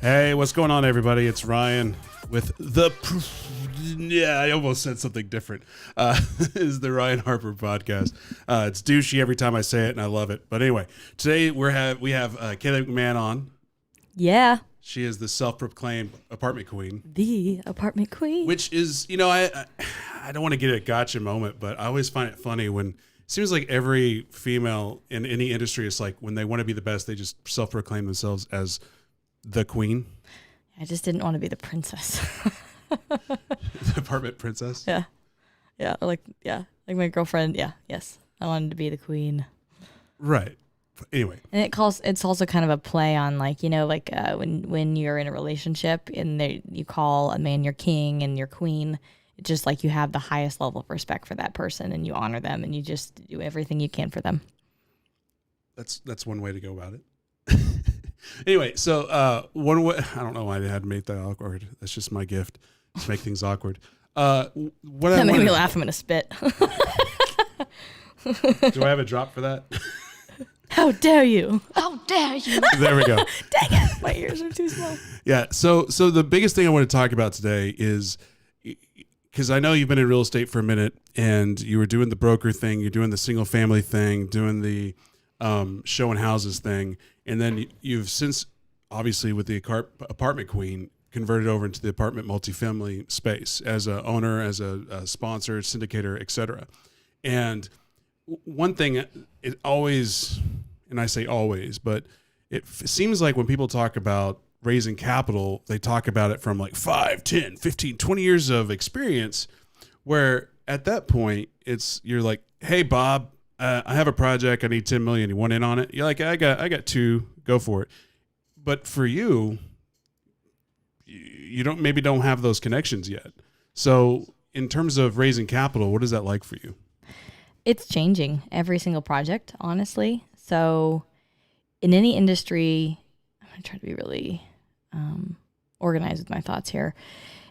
Hey, what's going on, everybody? It's Ryan with the... Yeah, I almost said something different. Is the Ryan Harper podcast. It's douchey every time I say it, and I love it. But anyway, today we have Kaylee McMahon on. Yeah. She is the self-proclaimed apartment queen. The apartment queen. Which is, I don't want to get a gotcha moment, but I always find it funny when it seems like every female in any industry is like when they want to be the best, they just self-proclaim themselves as the queen. I just didn't want to be the princess. The apartment princess? Yeah. Like my girlfriend. Yeah. Yes. I wanted to be the queen. Right. Anyway. And it's also kind of a play on when you're in a relationship and you call a man your king and your queen. It's just like you have the highest level of respect for that person and you honor them and you just do everything you can for them. That's one way to go about it. Anyway, so one way, I don't know why they had to make that awkward. That's just my gift. Just make things awkward. That made me laugh. I'm going to spit. Do I have a drop for that? How dare you? How dare you? There we go. Dang it. My ears are too small. Yeah. So the biggest thing I want to talk about today is, because I know you've been in real estate for a minute and you were doing the broker thing, you're doing the single family thing, doing the showing houses thing. And then you've since, obviously, with the apartment queen, converted over into the apartment multifamily space as a owner, as a sponsor, syndicator, etc. And one thing, it always, and I say always, but it seems like when people talk about raising capital, they talk about it from like 5, 10, 15, 20 years of experience, where at that point, you're like, hey, Bob, I have a project. I need 10 million. You want in on it? You're like, I got 2. Go for it. But for you, you don't have those connections yet. So in terms of raising capital, what is that like for you? It's changing every single project, honestly. So in any industry, I'm going to try to be really organized with my thoughts here.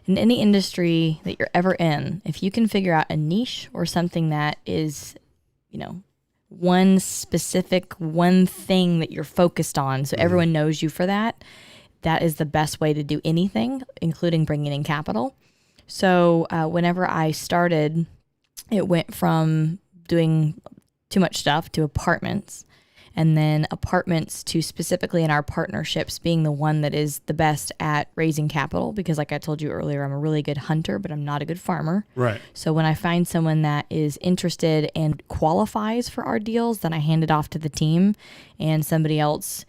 In any industry that you're ever in, if you can figure out a niche or something that is, one thing that you're focused on, so everyone knows you for that, that is the best way to do anything, including bringing in capital. So whenever I started, it went from doing too much stuff to apartments, and then apartments to specifically in our partnerships being the one that is the best at raising capital, because like I told you earlier, I'm a really good hunter, but I'm not a good farmer. Right. So when I find someone that is interested and qualifies for our deals, then I hand it off to the team and somebody else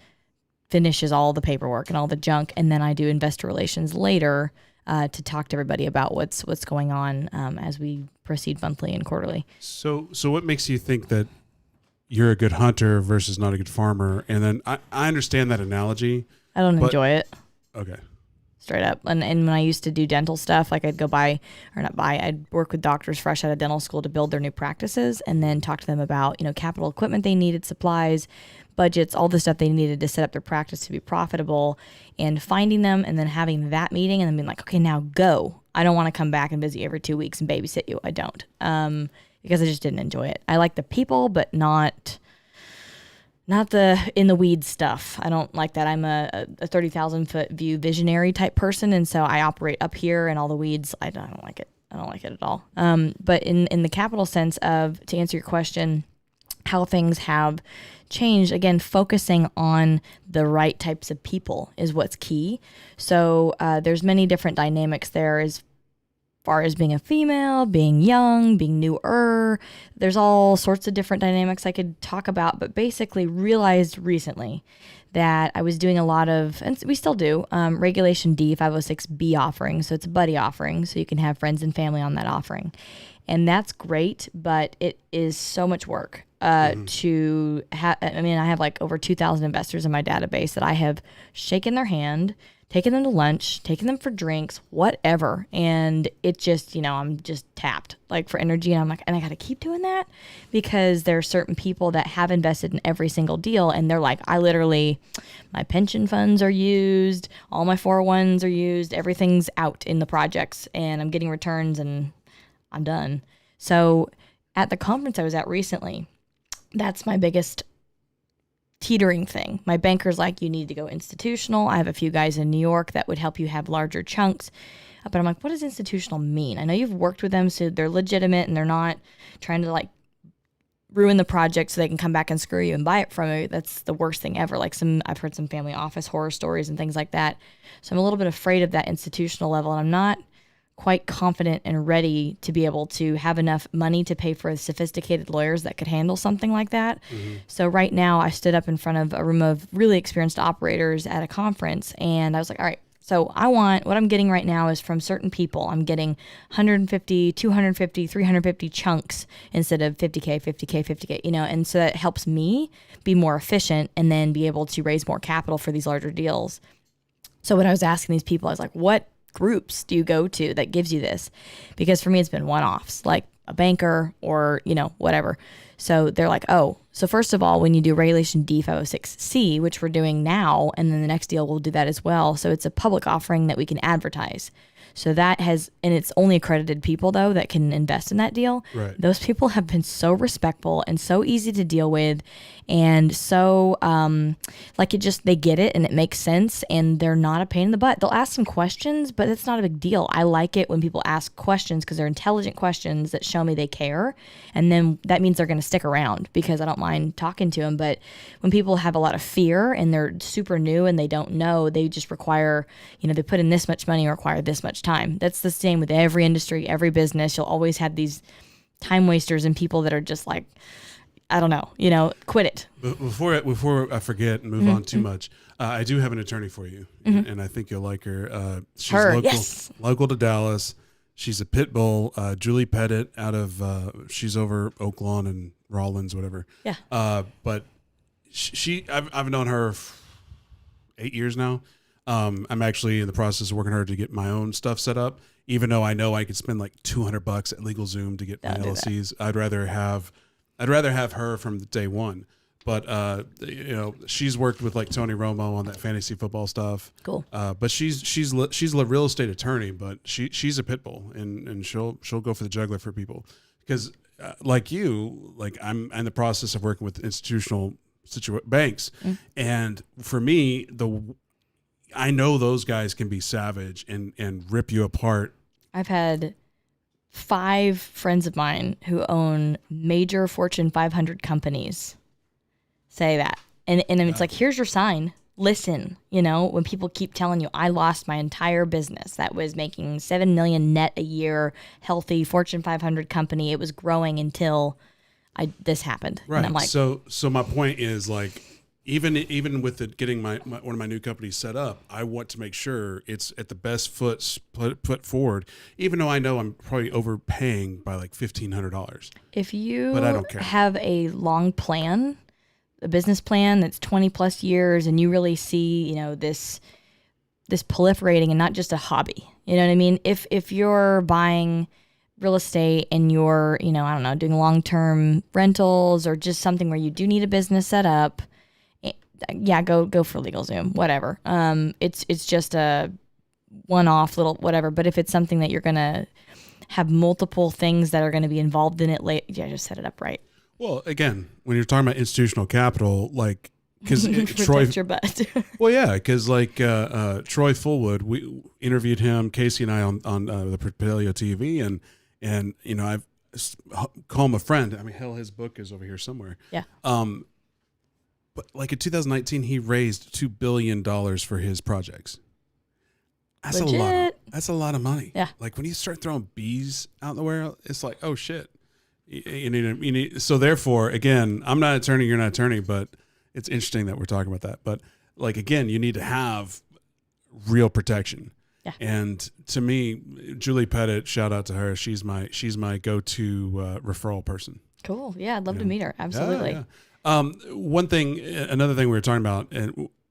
finishes all the paperwork and all the junk. And then I do investor relations later to talk to everybody about what's going on as we proceed monthly and quarterly. So what makes you think that you're a good hunter versus not a good farmer? And then I understand that analogy. I don't enjoy it. Okay. Straight up. And when I used to do dental stuff, like I'd I'd work with doctors fresh out of dental school to build their new practices and then talk to them about, capital equipment they needed, supplies, budgets, all the stuff they needed to set up their practice to be profitable, and finding them and then having that meeting and then being like, okay, now go. I don't want to come back and visit you every 2 weeks and babysit you. I don't. Because I just didn't enjoy it. I like the people, but not the in the weeds stuff. I don't like that. I'm a 30,000 foot view visionary type person, and so I operate up here and all the weeds. I don't like it. I don't like it at all. But in the capital sense of, to answer your question, how things have changed, again, focusing on the right types of people is what's key. So there's many different dynamics there as far as being a female, being young, being newer. There's all sorts of different dynamics I could talk about, but basically realized recently that I was doing a lot of, and we still do, Regulation D 506B offerings. So it's a buddy offering, so you can have friends and family on that offering. And that's great, but it is so much work to have. I mean, I have like over 2,000 investors in my database that I have shaken their hand, taking them to lunch, taking them for drinks, whatever. And it just, I'm just tapped like for energy. And I'm like, and I got to keep doing that because there are certain people that have invested in every single deal. And they're like, my pension funds are used, all my 401s are used, everything's out in the projects and I'm getting returns and I'm done. So at the conference I was at recently, that's my biggest teetering thing. My banker's like, you need to go institutional. I have a few guys in New York that would help you have larger chunks. But I'm like, what does institutional mean? I know you've worked with them, so they're legitimate and they're not trying to like ruin the project so they can come back and screw you and buy it from you. That's the worst thing ever. Like I've heard some family office horror stories and things like that. So I'm a little bit afraid of that institutional level, and I'm not quite confident and ready to be able to have enough money to pay for sophisticated lawyers that could handle something like that. Mm-hmm. So right now I stood up in front of a room of really experienced operators at a conference, and I was like, all right, so what I'm getting right now is from certain people. I'm getting 150, 250, 350 chunks instead of 50K, 50K, 50K, and so that helps me be more efficient and then be able to raise more capital for these larger deals. So when I was asking these people, I was like, what groups do you go to that gives you this? Because for me, it's been one-offs, like a banker or, whatever. So they're like, oh, so first of all, when you do Regulation D506C, which we're doing now, and then the next deal we'll do that as well. So it's a public offering that we can advertise. So that and it's only accredited people though that can invest in that deal. Right. Those people have been so respectful and so easy to deal with, and so they get it and it makes sense, and they're not a pain in the butt. They'll ask some questions, but it's not a big deal. I like it when people ask questions because they're intelligent questions that show me they care, and then that means they're going to stick around because I don't mind talking to them. But when people have a lot of fear and they're super new and they don't know, they just require, they put in this much money or require this much time. That's the same with every industry, every business. You'll always have these time wasters and people that are just like, I don't know, quit it. Before I forget and move on too much, I do have an attorney for you, and I think you'll like her. She's local to Dallas. She's a pit bull, Julie Pettit out of, she's over Oak Lawn and Rawlins, whatever. Yeah. But I've known her 8 years now. I'm actually in the process of working hard to get my own stuff set up, even though I know I could spend like $200 at LegalZoom to get my LLCs. I'd rather have her from day one. But she's worked with like Tony Romo on that fantasy football stuff. Cool. But she's a real estate attorney, but she's a pit bull, and she'll go for the juggler for people because like I'm in the process of working with institutional banks, and for me I know those guys can be savage and rip you apart. I've had 5 friends of mine who own major Fortune 500 companies say that. And it's like, here's your sign. Listen, when people keep telling you, I lost my entire business that was making $7 million net a year, healthy Fortune 500 company. It was growing until this happened. Right. And I'm like, so my point is like, even with getting one of my new companies set up, I want to make sure it's at the best foot put forward, even though I know I'm probably overpaying by like $1,500. If you but I don't care. Have a long plan, a business plan that's 20 plus years, and you really see, this proliferating and not just a hobby, you know what I mean? If you're buying real estate and you're, I don't know, doing long-term rentals or just something where you do need a business set up, yeah, go for LegalZoom, whatever. It's just a one-off little whatever. But if it's something that you're gonna have multiple things that are going to be involved in it, just set it up right. Well, again, when you're talking about institutional capital, like because Troy, your butt. Well, yeah, because like Troy Fullwood, we interviewed him, Casey and I on the Propelio TV, and I've call him a friend. I mean, hell, his book is over here somewhere. Yeah. But like in 2019, he raised $2 billion for his projects. That's legit. a lot. That's a lot of money. Yeah. Like when you start throwing bees out in the world, it's like, oh shit. You need. So therefore, again, I'm not an attorney. You're not an attorney, but it's interesting that we're talking about that. But like again, you need to have real protection. Yeah. And to me, Julie Pettit, shout out to her. She's my go-to referral person. Cool. Yeah, I'd love to meet her. Absolutely. Yeah. Another thing we were talking about,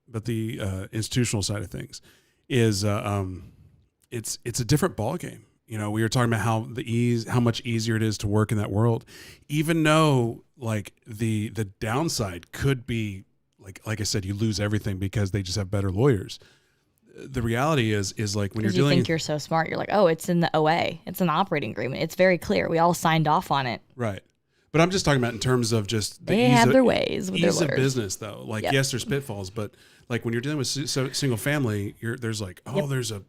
but the institutional side of things is it's a different ball game. We were talking about how much easier it is to work in that world, even though like the downside could be like I said, you lose everything because they just have better lawyers. The reality is like when you think you're so smart, you're like, oh, it's in the OA, it's an operating agreement, it's very clear, we all signed off on it. Right. But I'm just talking about in terms of just the They have their ways with their ease of lawyers. business, though. Like, yes, there's pitfalls, but like when you're dealing with single family, there's like, there's a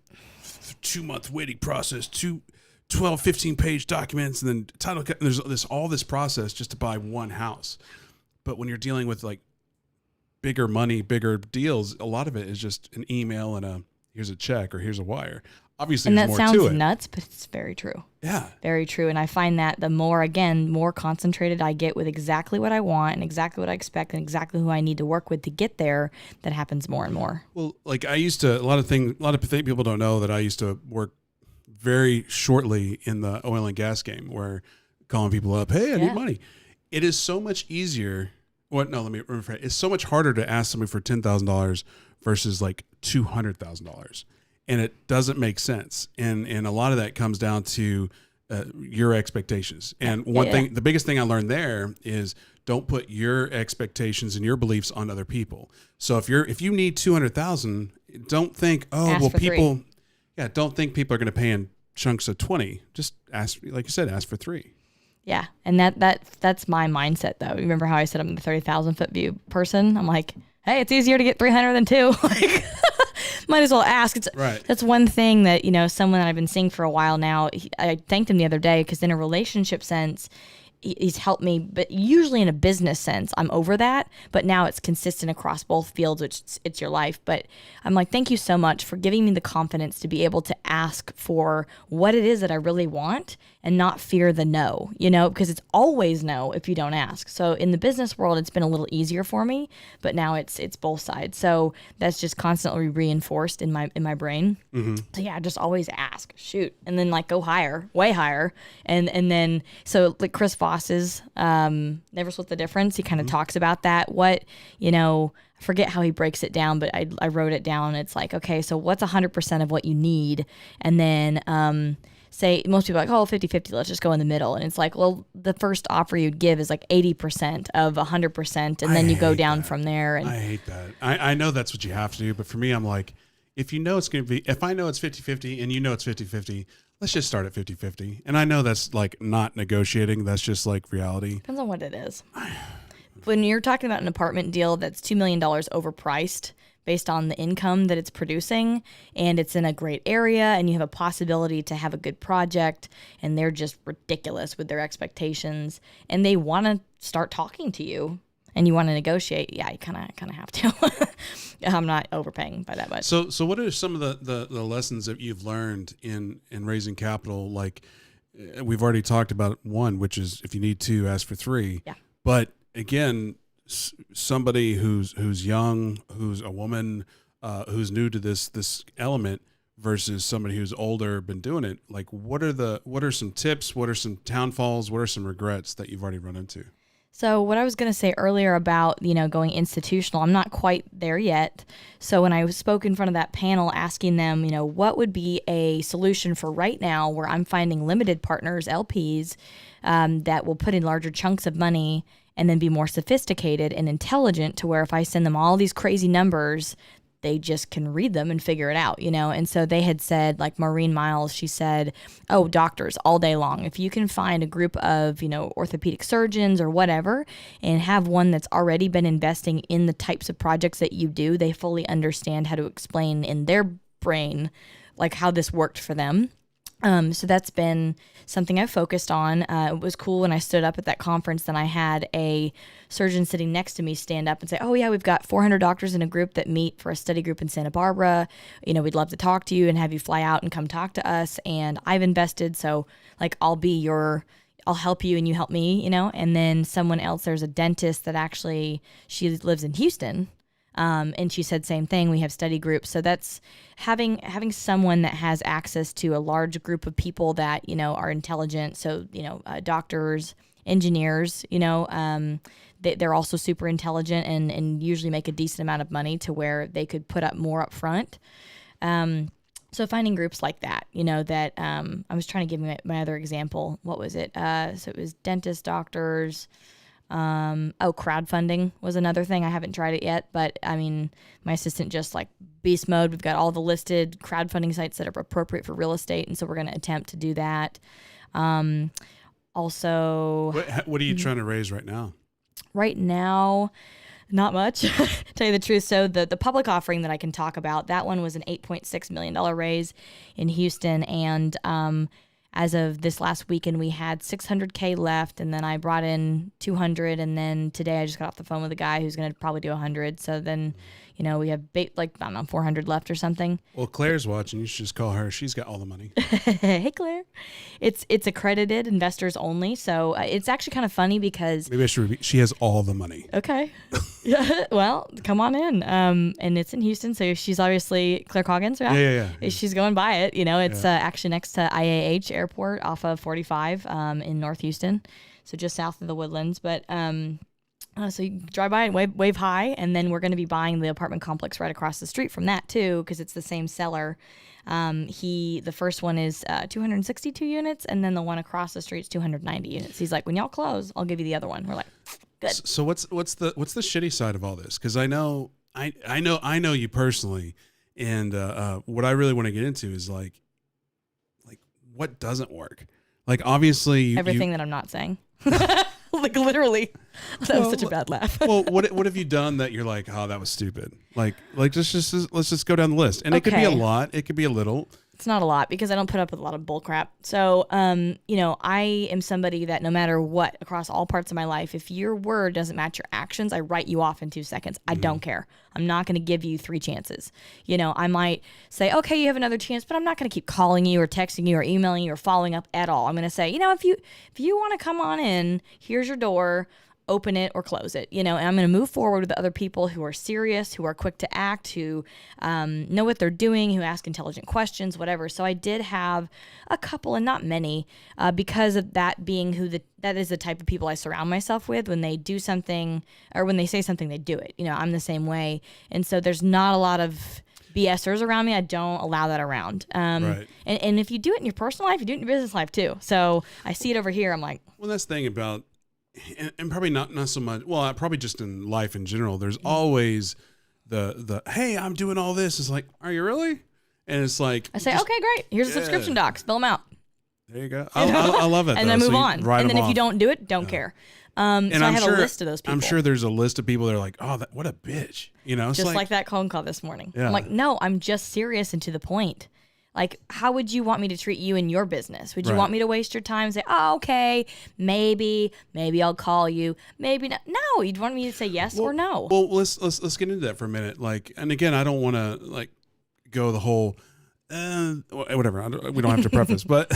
2-month waiting process, 12, 15-page documents, and then title. There's all this process just to buy one house. But when you're dealing with like bigger money, bigger deals, a lot of it is just an email and here's a check or here's a wire. Obviously, and there's that more to sounds it. nuts, but it's very true. Yeah. Very true. And I find that the more concentrated I get with exactly what I want and exactly what I expect and exactly who I need to work with to get there, that happens more and more. Well, like I used to, a lot of people don't know that I used to work very shortly in the oil and gas game where calling people up, hey, I need money. It is so much easier. Let me rephrase. It's so much harder to ask somebody for $10,000 versus like $200,000. And it doesn't make sense. And a lot of that comes down to your expectations. And one thing, the biggest thing I learned there is don't put your expectations and your beliefs on other people. So if you need 200,000, don't think, don't think people are going to pay in chunks of 20. Just ask, like you said, ask for 3. Yeah. And that's my mindset though. Remember how I said I'm the 30,000 foot view person? I'm like, hey, it's easier to get 300 than 2. Like, might as well ask. That's one thing that, someone that I've been seeing for a while now, I thanked him the other day because in a relationship sense, he's helped me, but usually in a business sense, I'm over that. But now it's consistent across both fields, which it's your life. But I'm like, thank you so much for giving me the confidence to be able to ask for what it is that I really want and not fear the no, because it's always no if you don't ask. So in the business world, it's been a little easier for me, but now it's both sides. So that's just constantly reinforced in my brain. Mm-hmm. So yeah, just always ask, shoot, and then like go higher, way higher, and then so like Chris Voss's Never Split the Difference. He kind of talks about that. I forget how he breaks it down, but I wrote it down. It's like, okay, so what's 100% of what you need, and then say most people are like, 50-50, let's just go in the middle. And it's like, well, the first offer you'd give is like 80% of 100%, and then you go down from there. And I hate that. I know that's what you have to do, but for me, I'm like, if I know it's 50-50 and it's 50-50, let's just start at 50-50. And I know that's like not negotiating. That's just like reality. Depends on what it is. When you're talking about an apartment deal that's $2 million overpriced based on the income that it's producing, and it's in a great area, and you have a possibility to have a good project, and they're just ridiculous with their expectations, and they want to start talking to you, and you want to negotiate, you kind of have to. I'm not overpaying by that much. So what are some of the lessons that you've learned in raising capital? Like we've already talked about one, which is if you need 2, ask for 3. Yeah. But again, somebody who's young, who's a woman, who's new to this element versus somebody who's older, been doing it. Like what are some tips? What are some downfalls? What are some regrets that you've already run into? So what I was going to say earlier about, going institutional, I'm not quite there yet. So when I spoke in front of that panel asking them, what would be a solution for right now where I'm finding limited partners, LPs, that will put in larger chunks of money and then be more sophisticated and intelligent to where if I send them all these crazy numbers, they just can read them and figure it out, And so they had said, like Maureen Miles, she said, doctors all day long. If you can find a group of, orthopedic surgeons or whatever, and have one that's already been investing in the types of projects that you do, they fully understand how to explain in their brain, like how this worked for them. So that's been something I focused on. It was cool when I stood up at that conference, then I had a surgeon sitting next to me stand up and say, we've got 400 doctors in a group that meet for a study group in Santa Barbara. We'd love to talk to you and have you fly out and come talk to us. And I've invested, so like I'll help you and you help me, And then someone else, there's a dentist that actually, she lives in Houston. And she said same thing. We have study groups. So that's having someone that has access to a large group of people that, are intelligent. So, doctors, engineers, they're also super intelligent and usually make a decent amount of money to where they could put up more up front. So finding groups like that, that I was trying to give my other example. What was it? So it was dentists, doctors. Crowdfunding was another thing. I haven't tried it yet, but I mean, my assistant just like beast mode. We've got all the listed crowdfunding sites that are appropriate for real estate. And so we're going to attempt to do that. Also, What are you trying to raise right now? right now, not much, tell you the truth. So the public offering that I can talk about, that one was an $8.6 million raise in Houston. And as of this last weekend, we had 600K left. And then I brought in 200. And then today I just got off the phone with a guy who's going to probably do 100. So then, we have like, I don't know, 400 left or something. Well, Claire's watching. You should just call her. She's got all the money. Hey, Claire. It's accredited investors only. So it's actually kind of funny because... Maybe I should repeat. She has all the money. Okay. Yeah. Well, come on in. And it's in Houston. So she's obviously Claire Coggins, right? Yeah. She's going by it. It's actually next to IAH Airport off of 45 in North Houston. So just south of the Woodlands. But... so you drive by and wave hi, and then we're going to be buying the apartment complex right across the street from that too, because it's the same seller. The first one is 262 units, and then the one across the street is 290 units. He's like, when y'all close, I'll give you the other one. We're like, good. So what's the shitty side of all this? Because I know you personally, and what I really want to get into is like what doesn't work. Like obviously everything that I'm not saying. Like literally, that was such a bad laugh. Well, what have you done that you're like, oh, that was stupid? Like let's just go down the list, and it could be a lot, it could be a little. It's not a lot because I don't put up with a lot of bull crap. So, I am somebody that no matter what, across all parts of my life, if your word doesn't match your actions, I write you off in 2 seconds. I don't care. I'm not going to give you 3 chances. I might say, okay, you have another chance, but I'm not going to keep calling you or texting you or emailing you or following up at all. I'm going to say, if you want to come on in, here's your door. Open it or close it, and I'm going to move forward with the other people who are serious, who are quick to act, who know what they're doing, who ask intelligent questions, whatever. So I did have a couple, and not many, because of that being that is the type of people I surround myself with. When they do something or when they say something, they do it. I'm the same way. And so there's not a lot of BSers around me. I don't allow that around. Right. And if you do it in your personal life, you do it in your business life too. So I see it over here. I'm like, well, that's the thing about, and probably not so much. Well, probably just in life in general. There's always the hey, I'm doing all this. It's like, are you really? And it's like I say, okay, great. Here's the subscription docs. Fill them out. There you go. I love it. And then move on. And then if you don't do it, don't care. And so I have a list of those people. I'm sure there's a list of people that are like, oh, what a bitch. It's just like that phone call this morning. Yeah. I'm like, no, I'm just serious and to the point. Like, how would you want me to treat you in your business? Would you want me to waste your time and say, oh, okay, maybe I'll call you, maybe not? No, you'd want me to say yes or no. Well, let's get into that for a minute. Like, and again, I don't want to go the whole whatever. We don't have to preface, but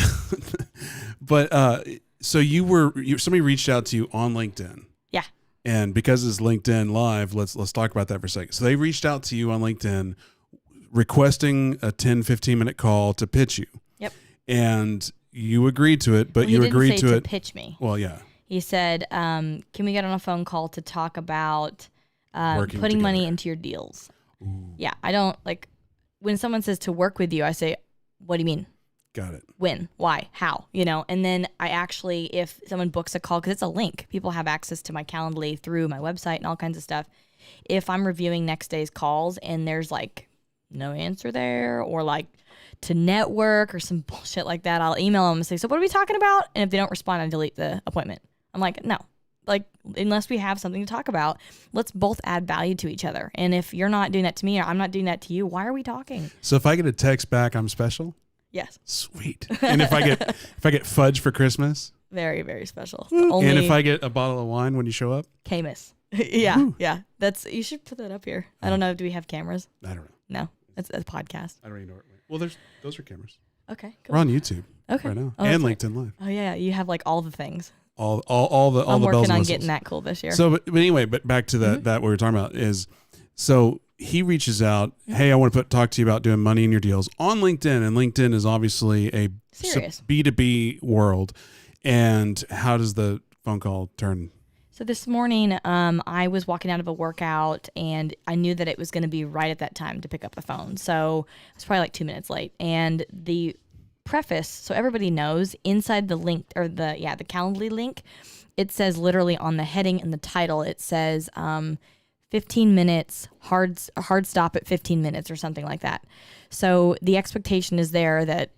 so somebody reached out to you on LinkedIn. Yeah. And because it's LinkedIn Live, let's talk about that for a second. So they reached out to you on LinkedIn, requesting a 10-15 minute call to pitch you. Yep. And you agreed to it, but you agreed to it. Pitch me. Well, yeah. He said, can we get on a phone call to talk about putting money into your deals? Ooh. Yeah. I don't when someone says to work with you, I say, what do you mean? Got it. When? Why? How? And then I actually, if someone books a call, because it's a link, people have access to my Calendly through my website and all kinds of stuff. If I'm reviewing next day's calls and there's no answer there, or to network or some bullshit like that, I'll email them and say, so what are we talking about? And if they don't respond, I delete the appointment. I'm like, no, unless we have something to talk about, let's both add value to each other. And if you're not doing that to me or I'm not doing that to you, why are we talking? So if I get a text back, I'm special? Yes. Sweet. And if I get fudge for Christmas? Very, very special. And if I get a bottle of wine when you show up? Camus. Yeah. Woo. Yeah. You should put that up here. I don't know. Do we have cameras? I don't know. No. It's a podcast. I don't even know. Well, those are cameras. Okay, cool. We're on YouTube. Okay. Right now. And LinkedIn Live. Oh yeah, you have all the things. All the I'm bells and working on whistles. getting that cool this year. So, but anyway, back to that what we were talking about is, so he reaches out, hey, I want to talk to you about doing money in your deals on LinkedIn, and LinkedIn is obviously a B2B world. And how does the phone call turn? So this morning, I was walking out of a workout, and I knew that it was going to be right at that time to pick up the phone. So I was probably 2 minutes late. And the preface, so everybody knows, inside the link, or the Calendly link, it says literally on the heading and the title, it says 15 minutes, hard stop at 15 minutes or something like that. So the expectation is there that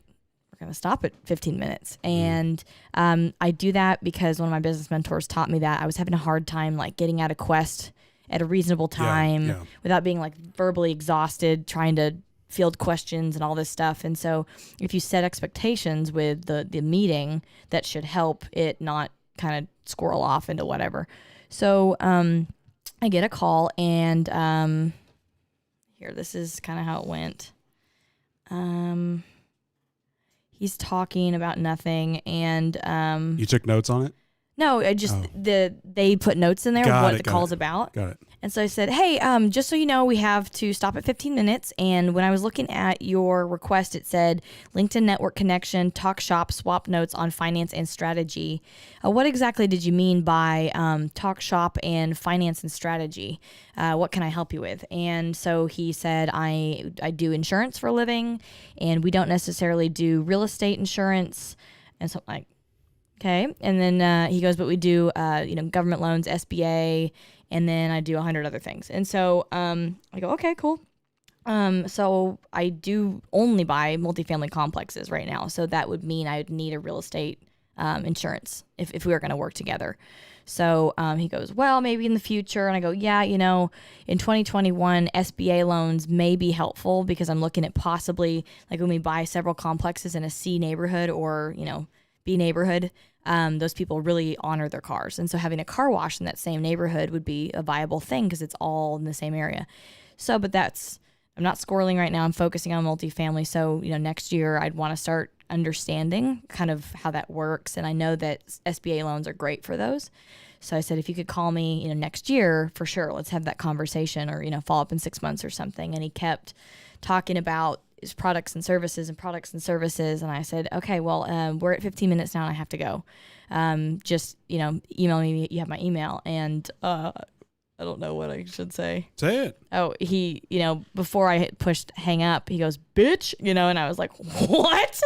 we're going to stop at 15 minutes. And I do that because one of my business mentors taught me that I was having a hard time like getting out of Quest at a reasonable time without being like verbally exhausted, trying to field questions and all this stuff. And so if you set expectations with the meeting, that should help it not kind of squirrel off into whatever. So I get a call, and here, this is kind of how it went. He's talking about nothing, and you took notes on it? No, I just they put notes in there of what the call's about. Got it. And so I said, hey, just so you know, we have to stop at 15 minutes. And when I was looking at your request, it said LinkedIn network connection, talk shop, swap notes on finance and strategy. What exactly did you mean by talk shop and finance and strategy? What can I help you with? And so he said, I do insurance for a living, and we don't necessarily do real estate insurance. And so I'm like, okay. And then he goes, but we do, government loans, SBA, and then I do 100 other things. And so I go, okay, cool. So I do only buy multifamily complexes right now. So that would mean I would need a real estate insurance if we were going to work together. So he goes, well, maybe in the future. And I go, yeah, in 2021, SBA loans may be helpful because I'm looking at possibly like when we buy several complexes in a C neighborhood or, B neighborhood, those people really honor their cars. And so having a car wash in that same neighborhood would be a viable thing because it's all in the same area. So, but I'm not squirreling right now. I'm focusing on multifamily. So, next year I'd want to start understanding kind of how that works. And I know that SBA loans are great for those. So I said, if you could call me, next year for sure, let's have that conversation or, follow up in 6 months or something. And he kept talking about his products and services. And I said, okay, well, we're at 15 minutes now and I have to go. Just, email me. You have my email. And I don't know what I should say. Say it. Oh, he, before I hit pushed hang up, he goes, bitch, and I was like, what?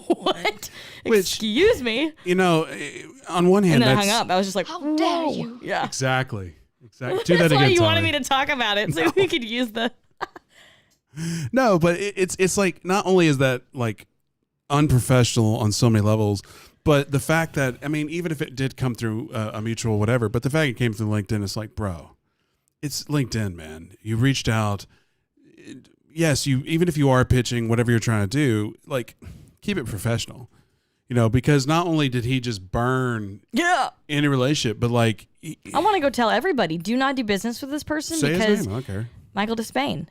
What? Excuse me. On one hand, and then I hung up. I was just like, how dare you? Yeah. Exactly. Do that That's again, why you Tommy. wanted me to talk about it so we could use the... No, but it's like, not only is that like unprofessional on so many levels, but the fact that, even if it did come through a mutual whatever, but the fact it came through LinkedIn, it's like, bro, it's LinkedIn, man. You reached out. Yes, even if you are pitching whatever you're trying to do, like, keep it professional, because not only did he just burn any relationship, but like, I want to go tell everybody, do not do business with this person say because his name. I don't care. Michael Despain.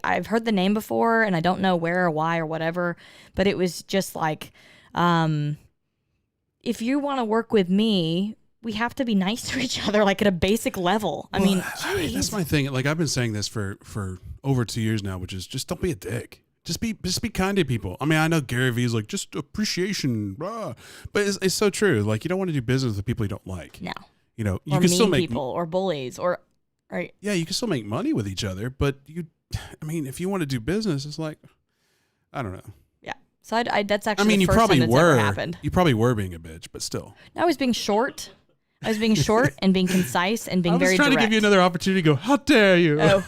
I've heard the name before and I don't know where or why or whatever, but it was just like, if you want to work with me, we have to be nice to each other, like at a basic level. That's my thing. Like, I've been saying this for over 2 years now, which is just don't be a dick. Just be kind to people. I know Gary Vee's like, just appreciation, blah. But it's so true. Like, you don't want to do business with people you don't like. No. You or can still make people or bullies or right. Yeah, you can still make money with each other, but if you want to do business, it's like, I don't know. Yeah. So that's actually the you first probably time that's ever happened. You probably were being a bitch, but still. I was being short. I was being short and being concise and being very direct. I was trying to give you another opportunity to go, how dare you? Oh.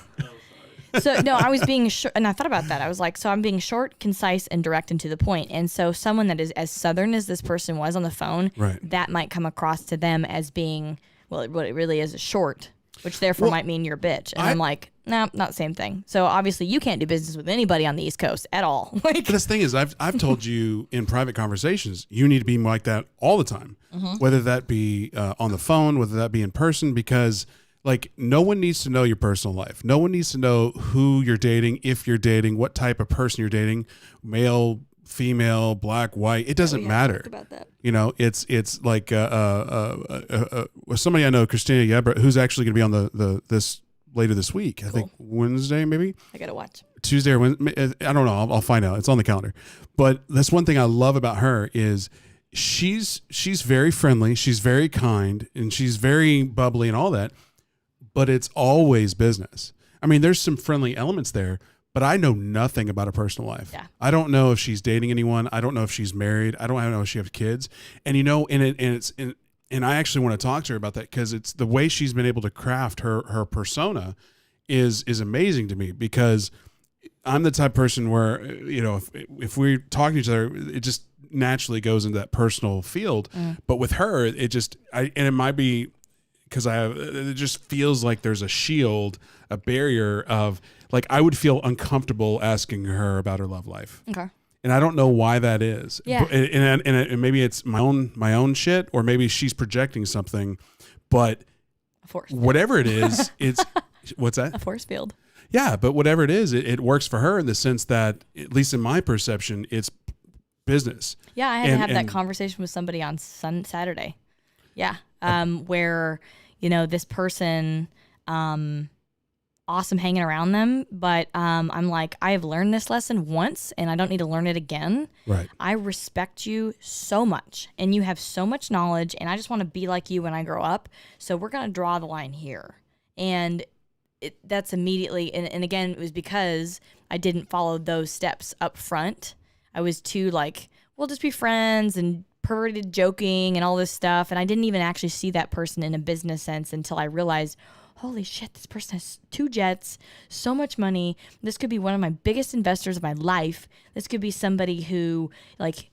So, no, I was being short, and I thought about that. I was like, so I'm being short, concise, and direct and to the point. And so someone that is as Southern as this person was on the phone, right, that might come across to them as being, what it really is short, which therefore might mean you're a bitch. And I'm like, no, not the same thing. So obviously you can't do business with anybody on the East Coast at all. But the thing is, I've told you in private conversations, you need to be like that all the time, whether that be on the phone, whether that be in person, because like, no one needs to know your personal life. No one needs to know who you're dating, if you're dating, what type of person you're dating, male, female, black, white. It doesn't matter. About that. It's like somebody I know, Christina Yebra, who's actually going to be on this later this week. I think Wednesday, maybe. I gotta watch Tuesday or Wednesday. I don't know. I'll find out. It's on the calendar. But that's one thing I love about her is she's very friendly. She's very kind, and she's very bubbly and all that. But it's always business. There's some friendly elements there, but I know nothing about her personal life. Yeah. I don't know if she's dating anyone. I don't know if she's married. I don't know if she has kids. And and I actually want to talk to her about that because it's the way she's been able to craft her persona is amazing to me because I'm the type of person where, if we're talking to each other, it just naturally goes into that personal field. But with her, and it might be because it just feels like there's a shield, a barrier of like, I would feel uncomfortable asking her about her love life. Okay. And I don't know why that is. Yeah. And maybe it's my own shit, or maybe she's projecting something, but A force. whatever it is, it's, what's that? A force field. Yeah, but whatever it is, it works for her in the sense that, at least in my perception, it's business. Yeah, I had to have that conversation with somebody on Saturday. Yeah, where, this person, awesome hanging around them, but I'm like, I have learned this lesson once, and I don't need to learn it again. Right. I respect you so much, and you have so much knowledge, and I just want to be like you when I grow up, so we're going to draw the line here. And that's immediately, and again, it was because I didn't follow those steps up front. I was too like, we'll just be friends and perverted joking and all this stuff. And I didn't even actually see that person in a business sense until I realized, holy shit, this person has 2 jets, so much money. This could be one of my biggest investors of my life. This could be somebody who, like,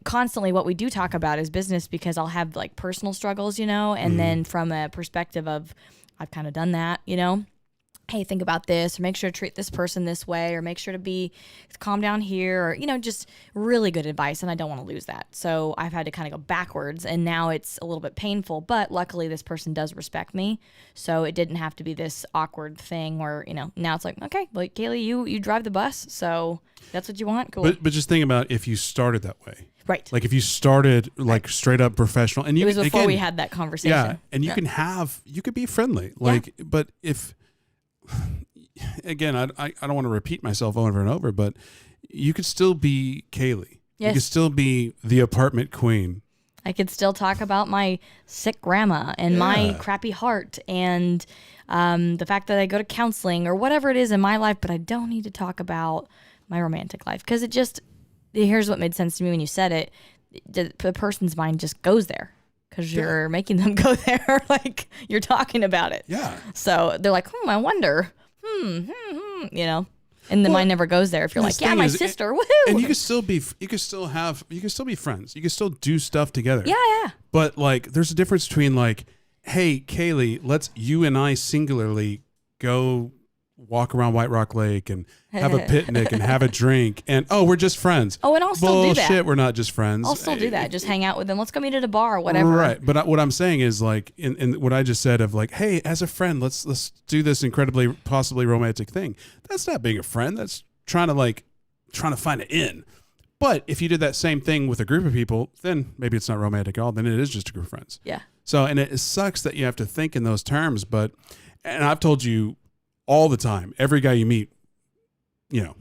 constantly what we do talk about is business, because I'll have like personal struggles, and then from a perspective of, I've kind of done that, hey, think about this, or make sure to treat this person this way, or make sure to be calm down here, or, just really good advice. And I don't want to lose that. So I've had to kind of go backwards, and now it's a little bit painful, but luckily this person does respect me. So it didn't have to be this awkward thing where, now it's like, okay, well, Kaylee, you drive the bus. So that's what you want. Cool. But just think about if you started that way. Right. Like if you started like straight up professional, and it was before we had that conversation. Yeah. And you could be friendly. Like, but if, again, I don't want to repeat myself over and over, but you could still be Kaylee. Yes. You could still be the apartment queen. I could still talk about my sick grandma and my crappy heart and the fact that I go to counseling or whatever it is in my life, but I don't need to talk about my romantic life, because here's what made sense to me when you said it. The person's mind just goes there because you're making them go there. Like, you're talking about it. Yeah. So they're like, I wonder, and the mind never goes there. If you're like, my sister, woohoo. And you can still be friends. You can still do stuff together. Yeah. But like, there's a difference between like, hey, Kaylee, let's you and I singularly go walk around White Rock Lake and have a picnic and have a drink, and we're just friends. Oh, and I'll still do that. Bullshit, we're not just friends. I'll still do that. Just hang out with them. Let's go meet at a bar or whatever. Right. But what I'm saying is, like, in what I just said of like, hey, as a friend, let's do this incredibly possibly romantic thing. That's not being a friend. That's trying to find an in. But if you did that same thing with a group of people, then maybe it's not romantic at all. Then it is just a group of friends. Yeah. So, and it sucks that you have to think in those terms, and I've told you all the time, every guy you meet, and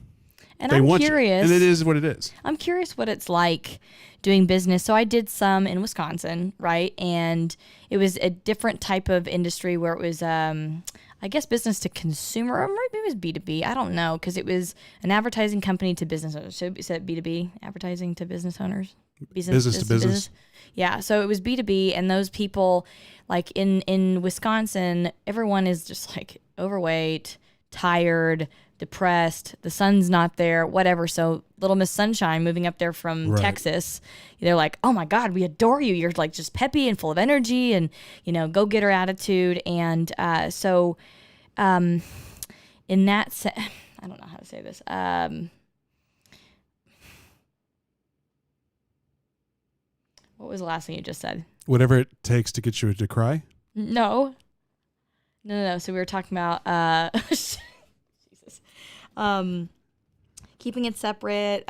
they I'm want curious, you, and it is what it is. I'm curious what it's like doing business. So I did some in Wisconsin, right? And it was a different type of industry where it was, I guess, business to consumer, or maybe it was B2B. I don't know, because it was an advertising company to business owners. So is that B2B, advertising to business owners? Business to business. Yeah, so it was B2B, and those people, like in Wisconsin, everyone is just like overweight, tired, depressed, the sun's not there, whatever. So Little Miss Sunshine moving up there from Texas, they're like, oh my God, we adore you. You're like just peppy and full of energy and, go-getter attitude. And so in that I don't know how to say this. What was the last thing you just said? Whatever it takes to get you to cry? No. So we were talking about Jesus. Keeping it separate,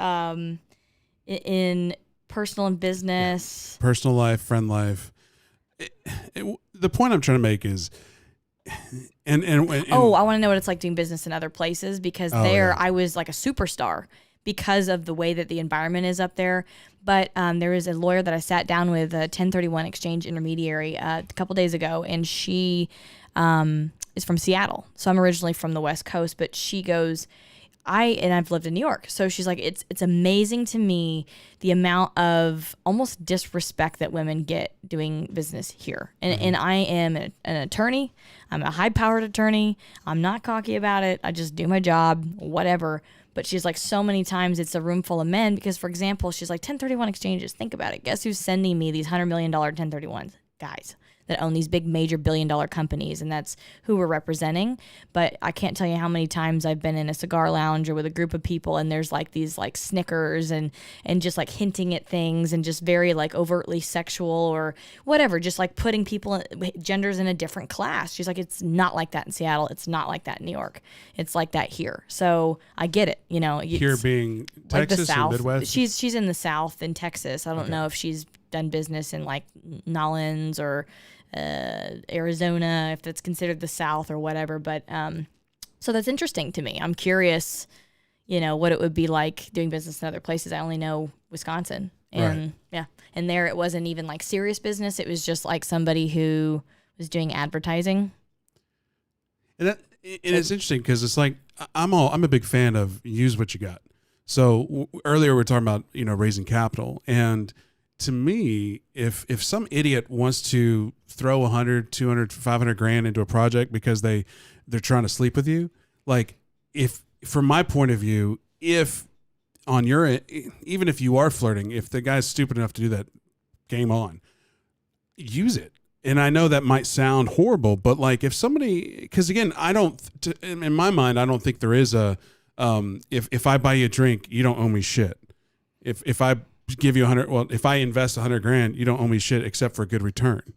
in personal and business. Yeah. Personal life, friend life. The point I'm trying to make is, and I want to know what it's like doing business in other places, because I was like a superstar because of the way that the environment is up there. But there was a lawyer that I sat down with, a 1031 exchange intermediary, a couple days ago, and she is from Seattle. So I'm originally from the West Coast, but she goes, I've lived in New York. So she's like, it's amazing to me the amount of almost disrespect that women get doing business here. And I am an attorney. I'm a high-powered attorney. I'm not cocky about it. I just do my job, whatever. But she's like, so many times it's a room full of men because, for example, she's like, 1031 exchanges. Think about it. Guess who's sending me these $100 million 1031s? Guys that own these big major billion-dollar companies, and that's who we're representing. But I can't tell you how many times I've been in a cigar lounge or with a group of people, and there's like these like snickers and just like hinting at things and just very like overtly sexual or whatever, just like putting people, genders in a different class. She's like, it's not like that in Seattle. It's not like that in New York. It's like that here. So I get it. You know, here being like Texas the South. or Midwest. She's in the South in Texas. I don't know if she's done business in like Nolens or Arizona, if that's considered the South or whatever. But so that's interesting to me. I'm curious, you know, what it would be like doing business in other places. I only know Wisconsin. And yeah. And there it wasn't even like serious business. It was just like somebody who was doing advertising. And it's interesting because it's like I'm a big fan of use what you got. So earlier we were talking about, you know, raising capital, and to me, if some idiot wants to throw 100, 200, 500 grand into a project because they're trying to sleep with you, like if from my point of view, if on your, even if you are flirting, if the guy's stupid enough to do that, game on, use it. And I know that might sound horrible, but like if somebody, because again, in my mind, I don't think there is a, if I buy you a drink, you don't owe me shit. If I give you 100, well, if I invest 100 grand, you don't owe me shit except for a good return.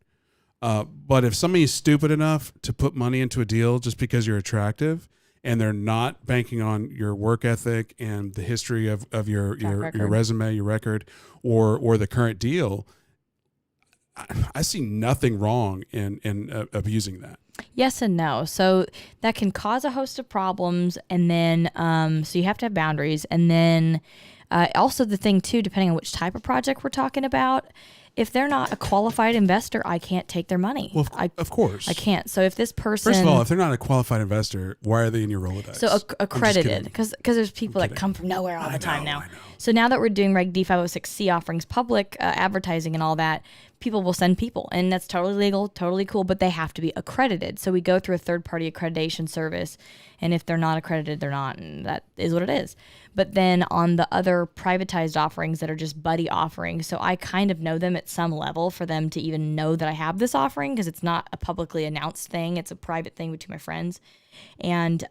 But if somebody's stupid enough to put money into a deal just because you're attractive and they're not banking on your work ethic and the history of your resume, your record, or the current deal, I see nothing wrong in abusing that. Yes and no. So that can cause a host of problems. And then, so you have to have boundaries. And then also the thing too, depending on which type of project we're talking about, if they're not a qualified investor, I can't take their money. Well, of course. I can't. So if this person... First of all, if they're not a qualified investor, why are they in your Rolodex? So accredited, because there's people that come from nowhere all the time now. So now that we're doing Reg D 506C offerings, public advertising and all that, people will send people, and that's totally legal, totally cool, but they have to be accredited. So we go through a third-party accreditation service, and if they're not accredited, they're not, and that is what it is. But then on the other privatized offerings that are just buddy offerings, so I kind of know them at some level for them to even know that I have this offering, because it's not a publicly announced thing. It's a private thing between my friends. And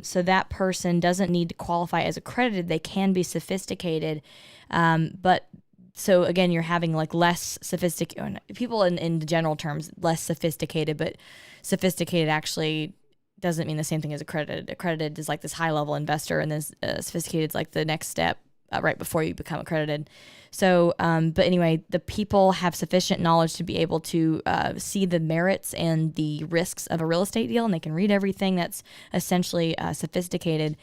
so that person doesn't need to qualify as accredited. They can be sophisticated, but so again, you're having like less sophisticated people in the general terms, less sophisticated, but sophisticated actually doesn't mean the same thing as accredited. Accredited is like this high level investor, and then sophisticated is like the next step right before you become accredited. So, but anyway, the people have sufficient knowledge to be able to see the merits and the risks of a real estate deal, and they can read everything that's essentially sophisticated.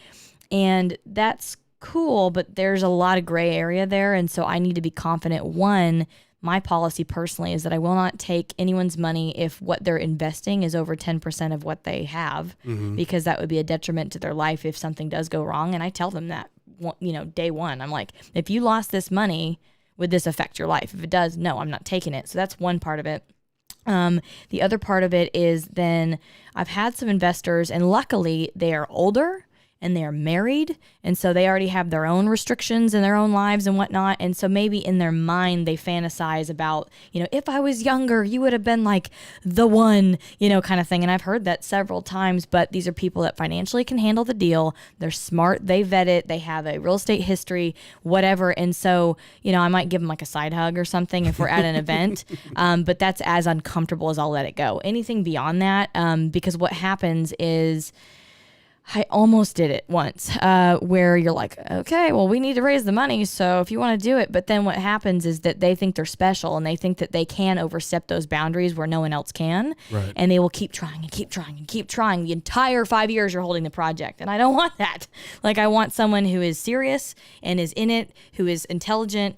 And that's cool, but there's a lot of gray area there. And so I need to be confident. One, my policy personally is that I will not take anyone's money if what they're investing is over 10% of what they have, because that would be a detriment to their life if something does go wrong. And I tell them that, you know, day one, I'm like, if you lost this money, would this affect your life? If it does, no, I'm not taking it. So that's one part of it. The other part of it is then I've had some investors, and luckily they are older and they are married, and so they already have their own restrictions in their own lives and whatnot. And so maybe in their mind they fantasize about, you know, if I was younger, you would have been like the one, you know, kind of thing. And I've heard that several times, but these are people that financially can handle the deal. They're smart, they vet it, they have a real estate history, whatever. And so, you know, I might give them like a side hug or something if we're at an event, but that's as uncomfortable as I'll let it go. Anything beyond that, because what happens is, I almost did it once where you're like, okay, well, we need to raise the money, so if you want to do it. But then what happens is that they think they're special, and they think that they can overstep those boundaries where no one else can. Right. And they will keep trying and keep trying and keep trying the entire 5 years you're holding the project. And I don't want that. Like, I want someone who is serious and is in it, who is intelligent.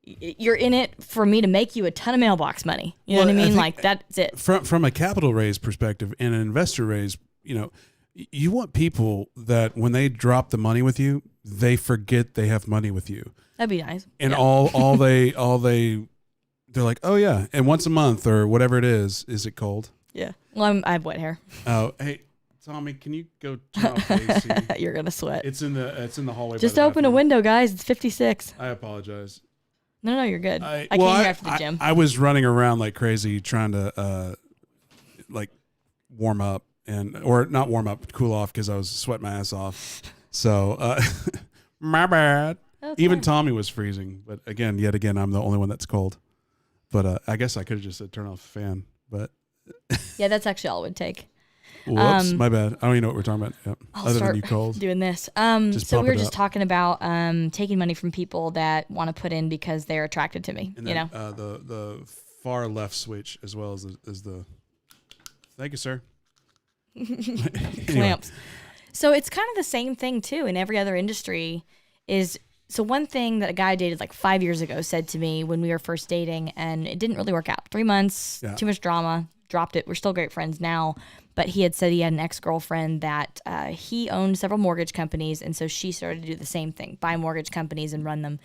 You're in it for me to make you a ton of mailbox money. You know what I mean? Like, that's it. From a capital raise perspective and an investor raise, you know, you want people that when they drop the money with you, they forget they have money with you. That'd be nice. And all they they're like, oh yeah, and once a month or whatever it is it cold? Yeah. Well, I have wet hair. Oh, hey, Tommy, can you go turn off the AC? You're gonna sweat. It's in the hallway. Just open a window, guys. It's 56. I apologize. No, you're good. I came here after the gym. I was running around like crazy trying to like warm up or not warm up, cool off because I was sweating my ass off. So my bad. Even fine. Tommy was freezing, but yet again, I'm the only one that's cold. But I guess I could have just said turn off the fan. But yeah, that's actually all it would take. Whoops, my bad. I don't even know what we're talking about. Yep. I'll Other start than you cold. doing this. Just So pump we were it just up. talking about taking money from people that want to put in because they're attracted to me. And you then, know, the far left switch as well as the. Thank you, sir. clamps. So it's kind of the same thing too in every other industry. So one thing that a guy I dated like 5 years ago said to me when we were first dating, and it didn't really work out. 3 months, too much drama, dropped it. We're still great friends now. But he had said he had an ex-girlfriend that he owned several mortgage companies, and so she started to do the same thing, buy mortgage companies and run them.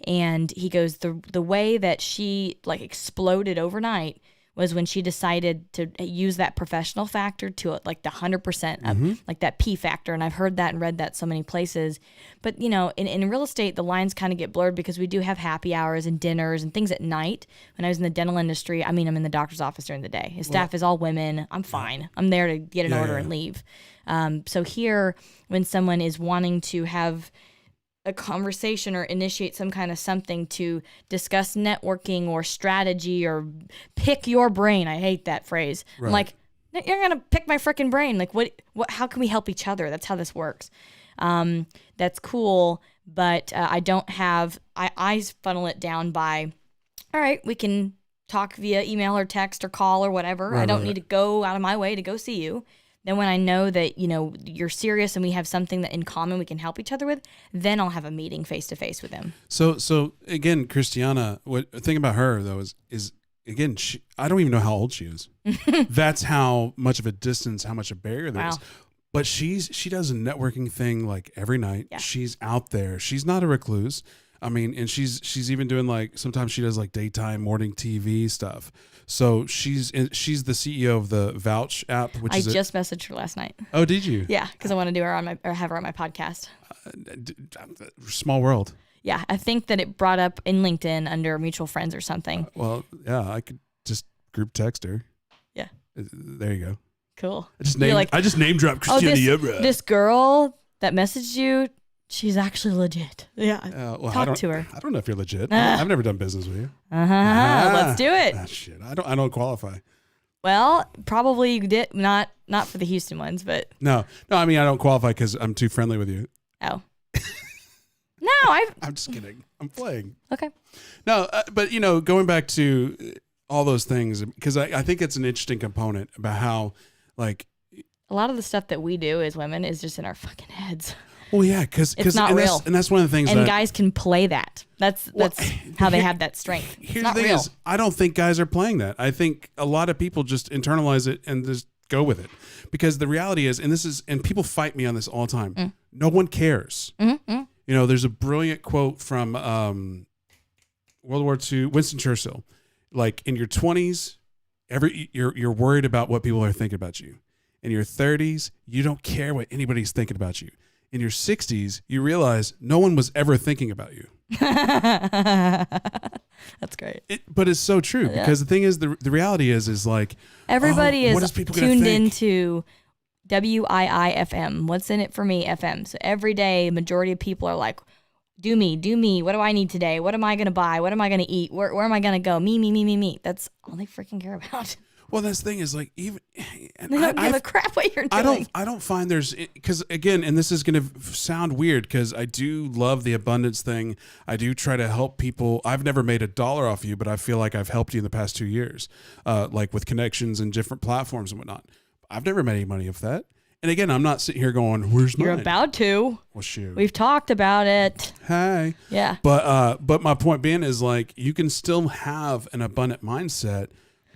And he goes, the way that she like exploded overnight was when she decided to use that professional factor to like the 100% of like that P factor. And I've heard that and read that so many places. But, you know, in real estate, the lines kind of get blurred because we do have happy hours and dinners and things at night. When I was in the dental industry, I mean, I'm in the doctor's office during the day. His staff is all women. I'm fine. I'm there to get an order and leave. So here, when someone is wanting to have a conversation or initiate some kind of something to discuss networking or strategy or pick your brain. I hate that phrase. Right. I'm like, you're going to pick my freaking brain. Like what, how can we help each other? That's how this works. That's cool. But I don't have, I funnel it down by, all right, we can talk via email or text or call or whatever. I don't need to go out of my way to go see you. Then when I know that, you know, you're serious and we have something that in common we can help each other with, then I'll have a meeting face to face with him. So again, Christiana, what the thing about her though is again, I don't even know how old she is. That's how much of a distance, how much a barrier there is. But she does a networking thing like every night. Yeah. She's out there. She's not a recluse. I mean, and she's even doing like sometimes she does like daytime morning TV stuff. So she's the CEO of the Vouch app, which I just messaged her last night. Oh, did you? Yeah, because I want to do her have her on my podcast. Small world. Yeah, I think that it brought up in LinkedIn under mutual friends or something. Well, yeah, I could just group text her. Yeah. There you go. Cool. I just name dropped Christina. This girl that messaged you. She's actually legit. Yeah. Talk to her. I don't know if you're legit. I've never done business with you. Let's do it. Shit. I don't qualify. Well, probably you did not for the Houston ones, but no. I mean, I don't qualify because I'm too friendly with you. Oh. No, I'm just kidding. I'm playing. Okay. No, but you know, going back to all those things, because I think it's an interesting component about how like a lot of the stuff that we do as women is just in our fucking heads. Well, yeah, because it's not real, and that's one of the things. And guys can play that. That's how they have that strength. Here's the thing: is I don't think guys are playing that. I think a lot of people just internalize it and just go with it. Because the reality is, and people fight me on this all the time. No one cares. Mm-hmm. You know, there's a brilliant quote from World War II, Winston Churchill. Like in your 20s, you're worried about what people are thinking about you. In your 30s, you don't care what anybody's thinking about you. In your 60s, you realize no one was ever thinking about you. That's great. But it's so true because the thing is, the reality is like everybody is tuned into WIIFM. What's in it for me? FM. So every day, majority of people are like, do me. What do I need today? What am I going to buy? What am I going to eat? Where am I going to go? Me. That's all they freaking care about. Well, that's the thing is like even and they don't give a crap what you're doing. I don't find there's because again, and this is going to sound weird because I do love the abundance thing. I do try to help people. I've never made $1 off you, but I feel like I've helped you in the past 2 years, like with connections and different platforms and whatnot. I've never made any money off that. And again, I'm not sitting here going, "Where's mine?" You're about to. Well, shoot. We've talked about it. Hey. Yeah. But my point being is like you can still have an abundant mindset,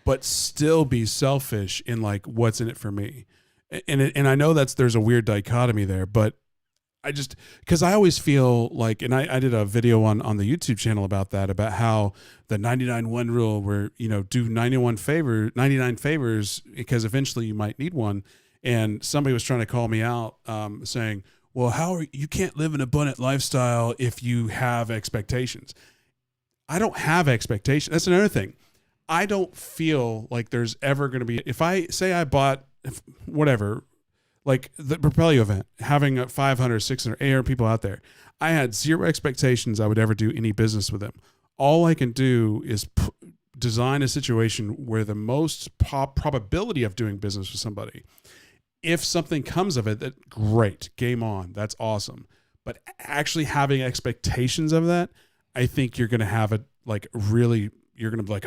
but still be selfish in like what's in it for me. and I know there's a weird dichotomy there, but because I always feel like, and I did a video on the YouTube channel about that, about how the 99-1 rule, where, do 99 favors, because eventually you might need one. And somebody was trying to call me out, saying, well, you can't live an abundant lifestyle if you have expectations. I don't have expectations. That's another thing. I don't feel like there's ever going to be, if I say I bought whatever, like the Propelio event, having 500, 600, 800 people out there, I had zero expectations I would ever do any business with them. All I can do is design a situation where the most probability of doing business with somebody, if something comes of it, that great, game on, that's awesome. But actually having expectations of that, I think you're going to have it like really, you're going to be like,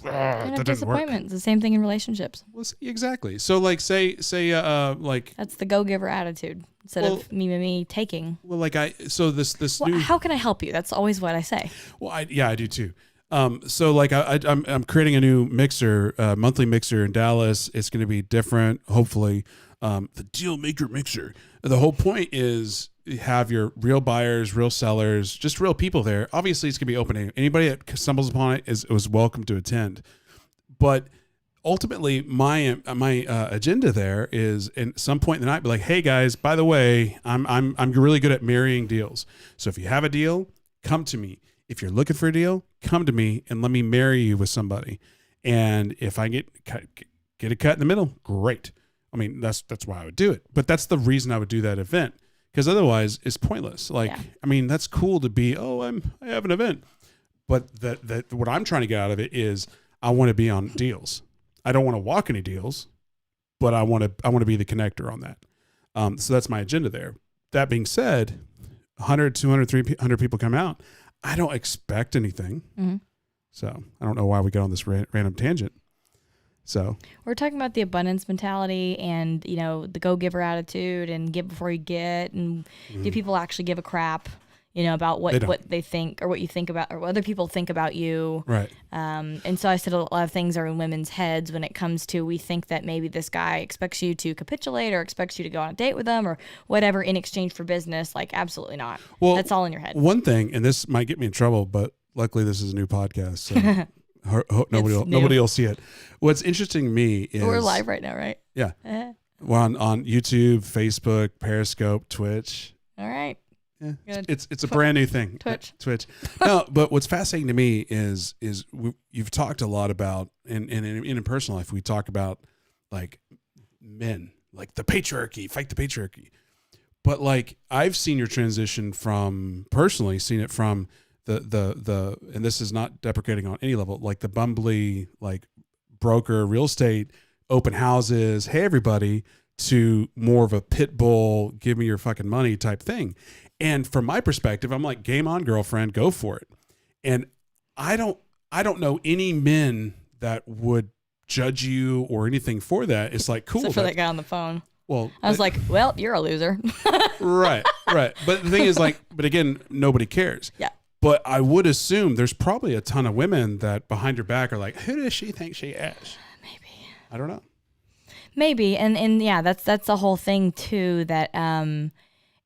that disappointment. It's the same thing in relationships. Well, exactly. So like say like that's the go-giver attitude instead of me taking. Well, like this new. How can I help you? That's always what I say. Well, I do too. So like I'm creating a new mixer, monthly mixer in Dallas. It's going to be different, hopefully. The Deal Maker Mixer. The whole point is have your real buyers, real sellers, just real people there. Obviously, it's going to be open. Anybody that stumbles upon it is welcome to attend. But ultimately, my agenda there is, at some point in the night, be like, hey guys, by the way, I'm really good at marrying deals. So if you have a deal, come to me. If you're looking for a deal, come to me and let me marry you with somebody. And if I get a cut in the middle, great. I mean, that's why I would do it. But that's the reason I would do that event, because otherwise it's pointless. Like, yeah. I mean, that's cool to be, I have an event. But that what I'm trying to get out of it is I want to be on deals. I don't want to walk any deals, but I want to be the connector on that. So that's my agenda there. That being said, 100, 200, 300 people come out. I don't expect anything. Mm-hmm. So I don't know why we got on this random tangent. So we're talking about the abundance mentality and, the go-giver attitude and give before you get. And do people actually give a crap, about what they think or what you think about or what other people think about you? Right. And so I said a lot of things are in women's heads when it comes to, we think that maybe this guy expects you to capitulate or expects you to go on a date with them or whatever in exchange for business. Like, absolutely not. Well, that's all in your head. One thing, and this might get me in trouble, but luckily this is a new podcast. So nobody will see it. What's interesting to me is we're live right now, right? Yeah. We're on YouTube, Facebook, Periscope, Twitch. All right. Yeah. Good. It's a brand new thing. Twitch. No, but what's fascinating to me is you've talked a lot about in personal life, we talk about like men, like the patriarchy, fight the patriarchy. But like I've seen your transition from the and this is not deprecating on any level, like the bumbly, like broker, real estate, open houses, hey everybody, to more of a pit bull, give me your fucking money type thing. And from my perspective, I'm like, game on, girlfriend, go for it. And I don't know any men that would judge you or anything for that. It's like, cool. Except for that guy on the phone. Well, I was like, well, you're a loser. Right. But the thing is, like, but again, nobody cares. Yeah. But I would assume there's probably a ton of women that behind your back are like, who does she think she is? Maybe. I don't know. Maybe. And yeah, that's the whole thing too, that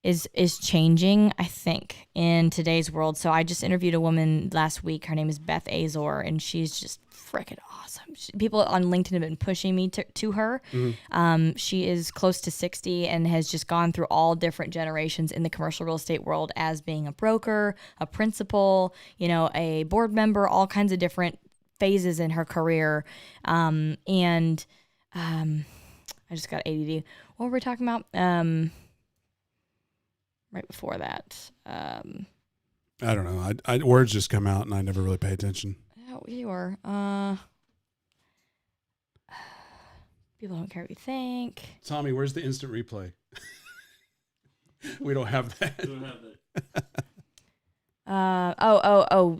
is changing, I think, in today's world. So I just interviewed a woman last week. Her name is Beth Azor, and she's just freaking awesome. People on LinkedIn have been pushing me to her. Mm-hmm. She is close to 60 and has just gone through all different generations in the commercial real estate world as being a broker, a principal, a board member, all kinds of different phases in her career. I just got ADD. What were we talking about? Right before that. I don't know. I words just come out and I never really pay attention. Oh, you are. People don't care what you think. Tommy, where's the instant replay? We don't have that.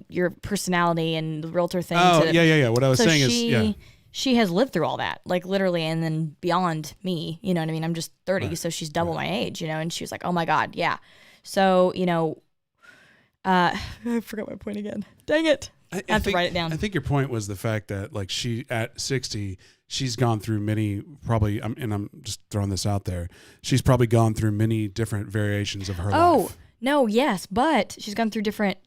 Your personality and the realtor thing. Oh, yeah. What I was saying is, she has lived through all that, like literally, and then beyond me, you know what I mean? I'm just 30, right. So she's double my age, and she was like, oh my God, yeah. So, I forgot my point again. Dang it. I have to write it down. I think your point was the fact that like she at 60, she's gone through many probably, and I'm just throwing this out there. She's probably gone through many different variations of her life. No, yes, but she's gone through different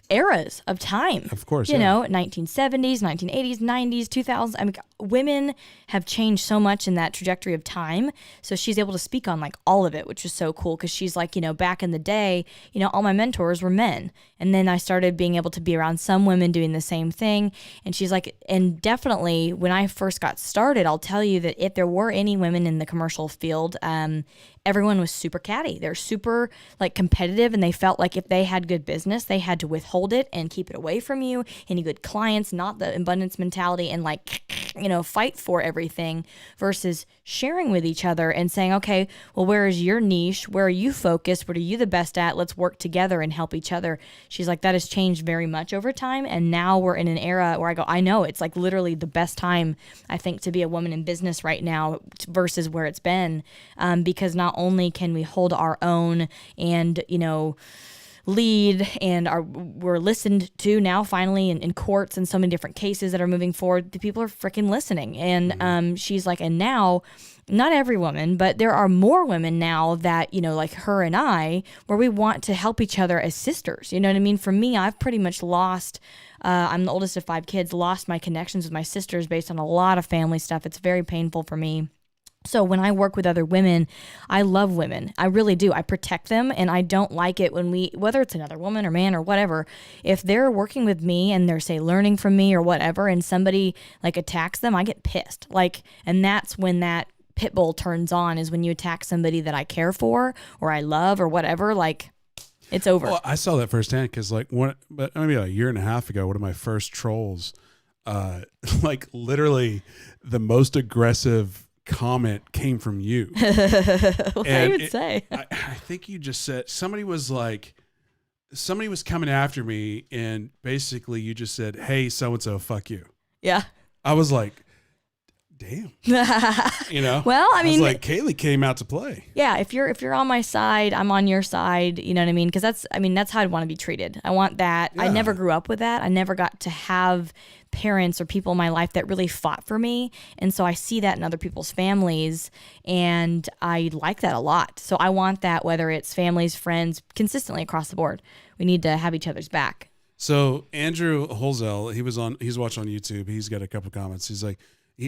eras of time. Of course, you know, 1970s, 1980s, 90s, 2000s. I mean, women have changed so much in that trajectory of time. So she's able to speak on like all of it, which is so cool because she's like, you know, back in the day, you know, all my mentors were men. And then I started being able to be around some women doing the same thing. And she's like, and definitely when I first got started, I'll tell you that if there were any women in the commercial field, everyone was super catty. They're super like competitive, and they felt like if they had good business, they had to withhold it and keep it away from you. Any good clients, not the abundance mentality, and like, you know, fight for everything versus sharing with each other and saying, okay, well, where is your niche? Where are you focused? What are you the best at? Let's work together and help each other. She's like, that has changed very much over time. And now we're in an era where I go, I know it's like literally the best time, I think, to be a woman in business right now versus where it's been, because not only can we hold our own and, you know, lead and we're listened to now finally in courts and so many different cases that are moving forward. The people are freaking listening. And she's like, and now not every woman, but there are more women now that, you know, like her and I, where we want to help each other as sisters. You know what I mean? For me, I've pretty much lost, I'm the oldest of 5 kids, lost my connections with my sisters based on a lot of family stuff. It's very painful for me. So when I work with other women, I love women. I really do. I protect them, and I don't like it when whether it's another woman or man or whatever, if they're working with me and they're, say, learning from me or whatever, and somebody like attacks them, I get pissed. Like, and that's when that pit bull turns on, is when you attack somebody that I care for or I love or whatever, like it's over. Well, I saw that firsthand because like but maybe a year and a half ago, one of my first trolls, like literally the most aggressive comment came from you. What you would say? I think you just said somebody was coming after me, and basically you just said, "Hey, so and so, fuck you." Yeah. I was like, damn. You know? Well, I mean, like Kaylee came out to play. Yeah, if you're on my side, I'm on your side. You know what I mean? Because that's how I'd want to be treated. I want that. Yeah. I never grew up with that. I never got to have parents or people in my life that really fought for me, and so I see that in other people's families, and I like that a lot. So I want that, whether it's families, friends, consistently across the board. We need to have each other's back. So Andrew Holzel, he's watching on YouTube. He's got a couple of comments. He's like,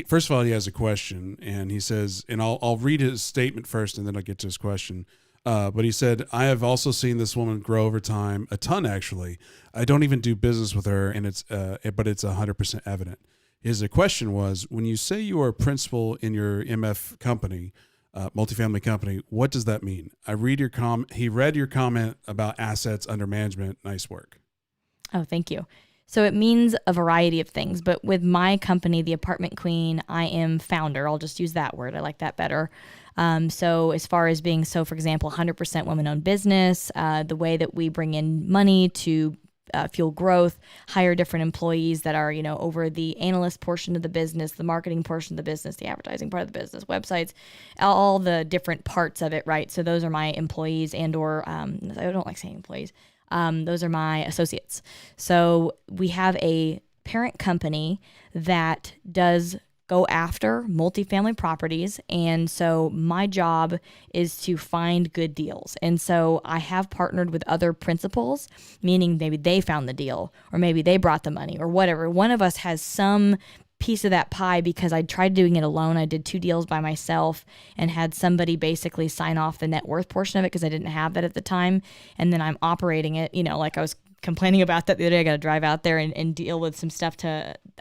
first of all, he has a question, and he says, and I'll read his statement first, and then I'll get to his question. But he said, I have also seen this woman grow over time, a ton actually. I don't even do business with her, and but it's 100% evident. His question was, when you say you are a principal in your MF company, multifamily company, what does that mean? He read your comment about assets under management. Nice work. Oh, thank you. So it means a variety of things, but with my company, the Apartment Queen, I am founder. I'll just use that word. I like that better. So as far as being, for example, 100% women-owned business, the way that we bring in money to fuel growth, hire different employees that are, you know, over the analyst portion of the business, the marketing portion of the business, the advertising part of the business, websites, all the different parts of it, right? So those are my employees and/or I don't like saying employees. Those are my associates. So we have a parent company that does go after multifamily properties. And so my job is to find good deals. And so I have partnered with other principals, meaning maybe they found the deal or maybe they brought the money or whatever. One of us has some piece of that pie because I tried doing it alone. I did 2 deals by myself and had somebody basically sign off the net worth portion of it because I didn't have that at the time. And then I'm operating it, you know, like I was complaining about that the other day. I got to drive out there and deal with some stuff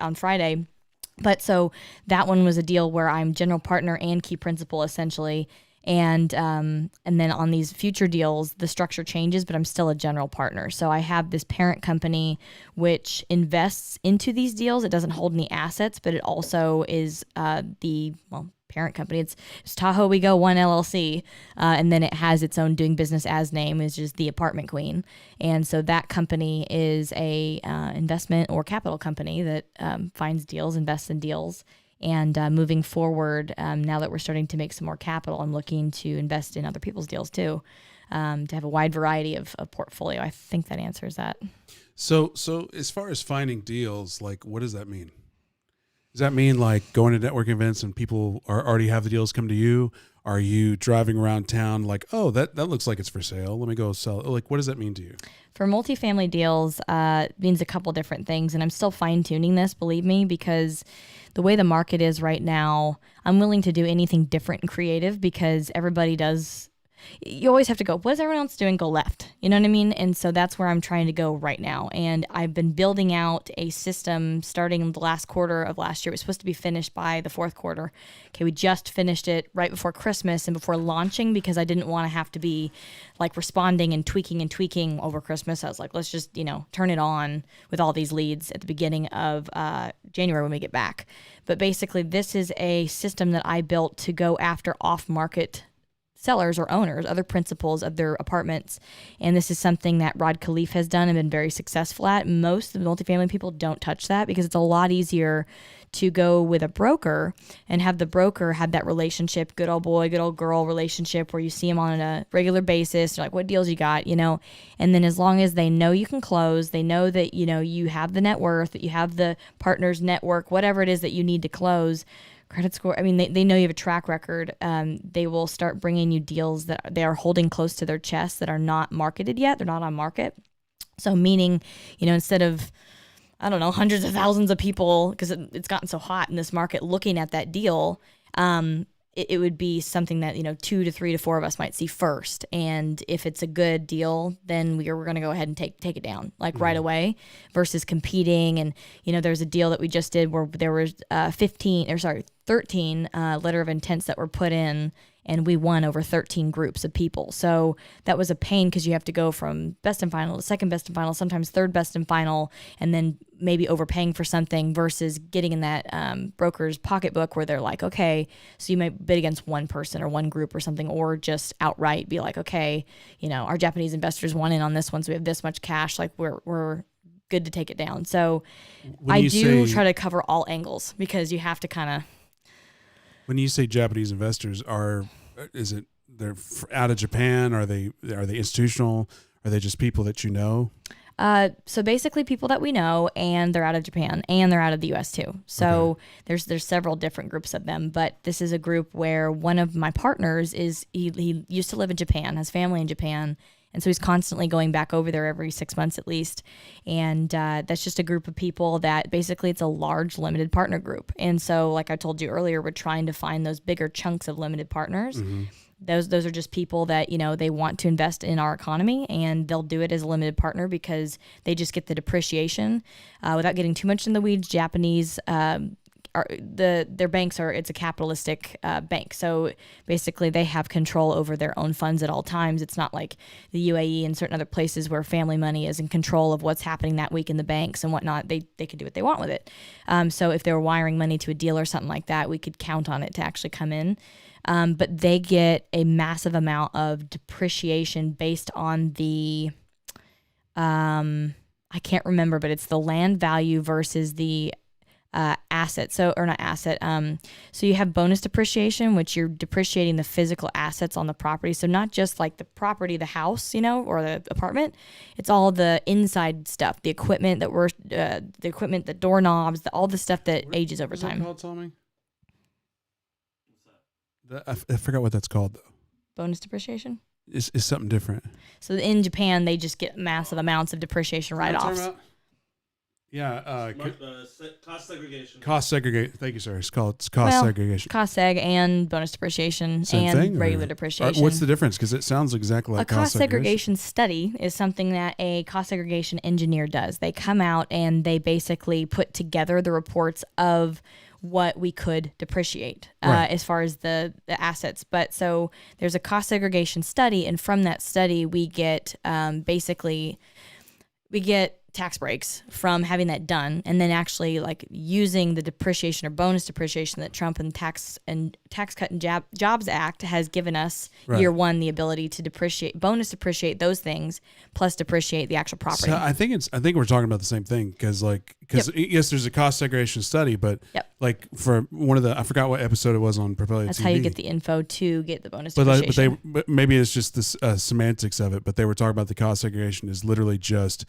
on Friday. But so that one was a deal where I'm general partner and key principal essentially. And then on these future deals, the structure changes, but I'm still a general partner. So I have this parent company which invests into these deals. It doesn't hold any assets, but it also is parent company. It's Tahoe We Go One LLC, and then it has its own doing business as name, is just the Apartment Queen. And so that company is a investment or capital company that finds deals, invests in deals. And moving forward, now that we're starting to make some more capital, I'm looking to invest in other people's deals too. to have a wide variety of portfolio. I think that answers that. So as far as finding deals, like, what does that mean? Does that mean like going to networking events and people already have the deals come to you? Are you driving around town like, oh, that looks like it's for sale, let me go sell it? Like, what does that mean to you? For multifamily deals, means a couple different things, and I'm still fine tuning this, believe me, because the way the market is right now, I'm willing to do anything different and creative because everybody does. You always have to go, what is everyone else doing? Go left. You know what I mean? And so that's where I'm trying to go right now. And I've been building out a system starting the last quarter of last year. It was supposed to be finished by the fourth quarter. Okay, we just finished it right before Christmas and before launching because I didn't want to have to be like responding and tweaking over Christmas. I was like, let's just, turn it on with all these leads at the beginning of January when we get back. But basically, this is a system that I built to go after off-market sellers or owners, other principals of their apartments. And this is something that Rod Khleif has done and been very successful at. Most of the multifamily people don't touch that because it's a lot easier to go with a broker and have the broker have that relationship, good old boy, good old girl relationship where you see them on a regular basis. You're like, what deals you got, And then as long as they know you can close, they know that, you have the net worth, that you have the partner's network, whatever it is that you need to close, credit score. I mean, they know you have a track record. They will start bringing you deals that they are holding close to their chest that are not marketed yet. They're not on market. So meaning, instead of, I don't know, hundreds of thousands of people, because it's gotten so hot in this market looking at that deal, it would be something that, 2 to 3 to 4 of us might see first. And if it's a good deal, then we're going to go ahead and take it down right away versus competing. And, there's a deal that we just did where there was 13 letter of intents that were put in, and we won over 13 groups of people. So that was a pain because you have to go from best and final to second best and final, sometimes third best and final, and then maybe overpaying for something versus getting in that broker's pocketbook where they're like, okay, so you might bid against one person or one group or something, or just outright be like, okay, our Japanese investors won in on this one, so we have this much cash, like we're good to take it down. So I do try to cover all angles because you have to kind of. When you say Japanese investors, is it they're out of Japan? Are they institutional? Are they just people that you know? So basically people that we know, and they're out of Japan and they're out of the U.S. too. So there's several different groups of them, but this is a group where one of my partners he used to live in Japan, has family in Japan. And so he's constantly going back over there every 6 months at least. And that's just a group of people that basically it's a large limited partner group. And so like I told you earlier, we're trying to find those bigger chunks of limited partners. Mm-hmm. Those are just people that, they want to invest in our economy, and they'll do it as a limited partner because they just get the depreciation. Without getting too much in the weeds, Japanese their banks it's a capitalistic bank. So basically they have control over their own funds at all times. It's not like the UAE and certain other places where family money is in control of what's happening that week in the banks and whatnot. They could do what they want with it. So if they were wiring money to a deal or something like that, we could count on it to actually come in. But they get a massive amount of depreciation based on the, I can't remember, but it's the land value versus the asset. So you have bonus depreciation, which you're depreciating the physical assets on the property. So not just like the property, the house, or the apartment. It's all the inside stuff, the equipment the doorknobs, all the stuff that ages over time. What's that called, Tommy? I forgot what that's called though. Bonus depreciation? It's something different. So in Japan, they just get massive amounts of depreciation write-offs. Yeah. Cost segregation. Cost segregation. Thank you, sir. It's cost segregation. Cost seg and bonus depreciation. Same and thing, regular depreciation. What's the difference? Because it sounds exactly like a cost segregation study is something that a cost segregation engineer does. They come out and they basically put together the reports of what we could depreciate as far as the assets. But so there's a cost segregation study, and from that study we get tax breaks from having that done, and then actually like using the depreciation or bonus depreciation that Trump and Tax Cut and Jobs Act has given us year one, the ability to bonus depreciate those things plus depreciate the actual property. So I think we're talking about the same thing because yes, there's a cost segregation study, but like for one of I forgot what episode it was on Propellia That's TV. how you get the info to get the bonus depreciation. But maybe it's just the semantics of it. But they were talking about the cost segregation is literally just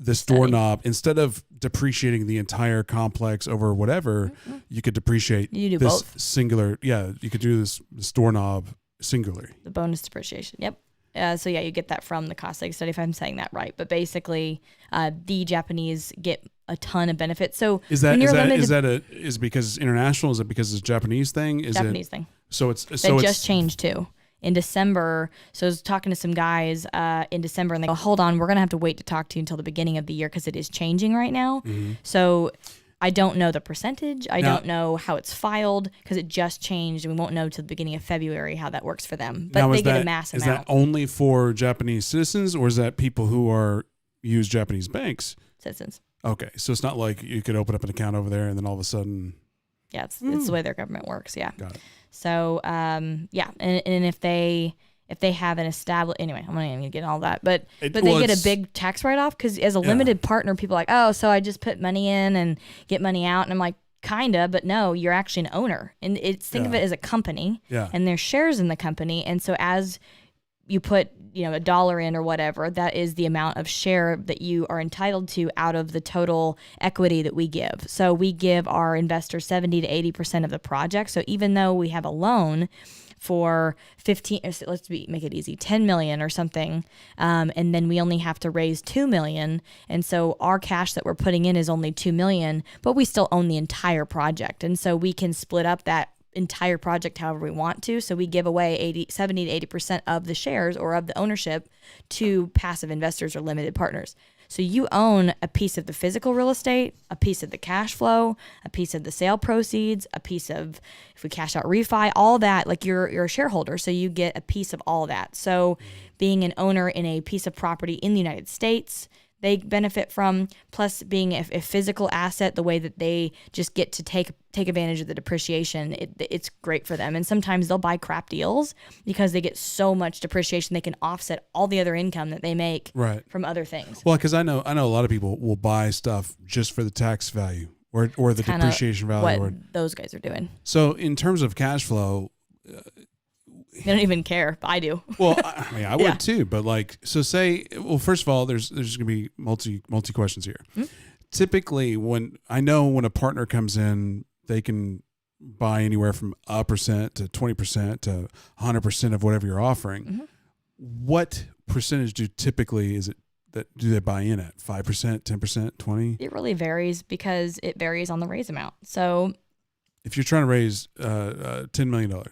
this doorknob. Instead of depreciating the entire complex over whatever, you could depreciate this both. singular. Yeah, you could do this doorknob singularly. The bonus depreciation. Yep. So you get that from the cost seg study, if I'm saying that right. But basically, the Japanese get a ton of benefits. So is it because it's international? Is it because it's a Japanese thing? Japanese thing. So it's just changed too. In December, so I was talking to some guys in December, and they go, hold on, we're going to have to wait to talk to you until the beginning of the year because it is changing right now. Mm-hmm. So I don't know the percentage. I don't know how it's filed because it just changed, and we won't know till the beginning of February how that works for them. But they get a massive amount. Is that only for Japanese citizens, or is that people who use Japanese banks? Citizens. Okay, so it's not like you could open up an account over there and then all of a sudden... Yeah, it's the way their government works, yeah. Got it. So, and if they have an established, anyway, I'm not even gonna get all that, but they get a big tax write-off because as a limited partner, people are like, oh, so I just put money in and get money out, and I'm like, kinda, but no, you're actually an owner, and think of it as a company, and there's shares in the company, and so as you put $1 in or whatever, that is the amount of share that you are entitled to out of the total equity that we give. So we give our investors 70 to 80% of the project. So even though we have a loan for make it easy, 10 million or something, and then we only have to raise 2 million, and so our cash that we're putting in is only 2 million, but we still own the entire project, and so we can split up that entire project however we want to. So we give away 70 to 80% of the shares or of the ownership to passive investors or limited partners. So you own a piece of the physical real estate, a piece of the cash flow, a piece of the sale proceeds, a piece of, if we cash out refi, all that, like you're a shareholder. So you get a piece of all that. So being an owner in a piece of property in the United States, they benefit from, plus being a physical asset, the way that they just get to take advantage of the depreciation, it's great for them. And sometimes they'll buy crap deals because they get so much depreciation they can offset all the other income that they make from other things. Well, because I know a lot of people will buy stuff just for the tax value or the depreciation value. What those guys are doing. So in terms of cash flow, they don't even care. I do. Well, I mean, I would too, but first of all, there's going to be multi questions here. Mm-hmm. Typically, when a partner comes in, they can buy anywhere from 1% to 20% to 100% of whatever you're offering. Mm-hmm. What percentage do they buy in at? 5%, 10%, 20%? It really varies because it varies on the raise amount. So if you're trying to raise $10 million.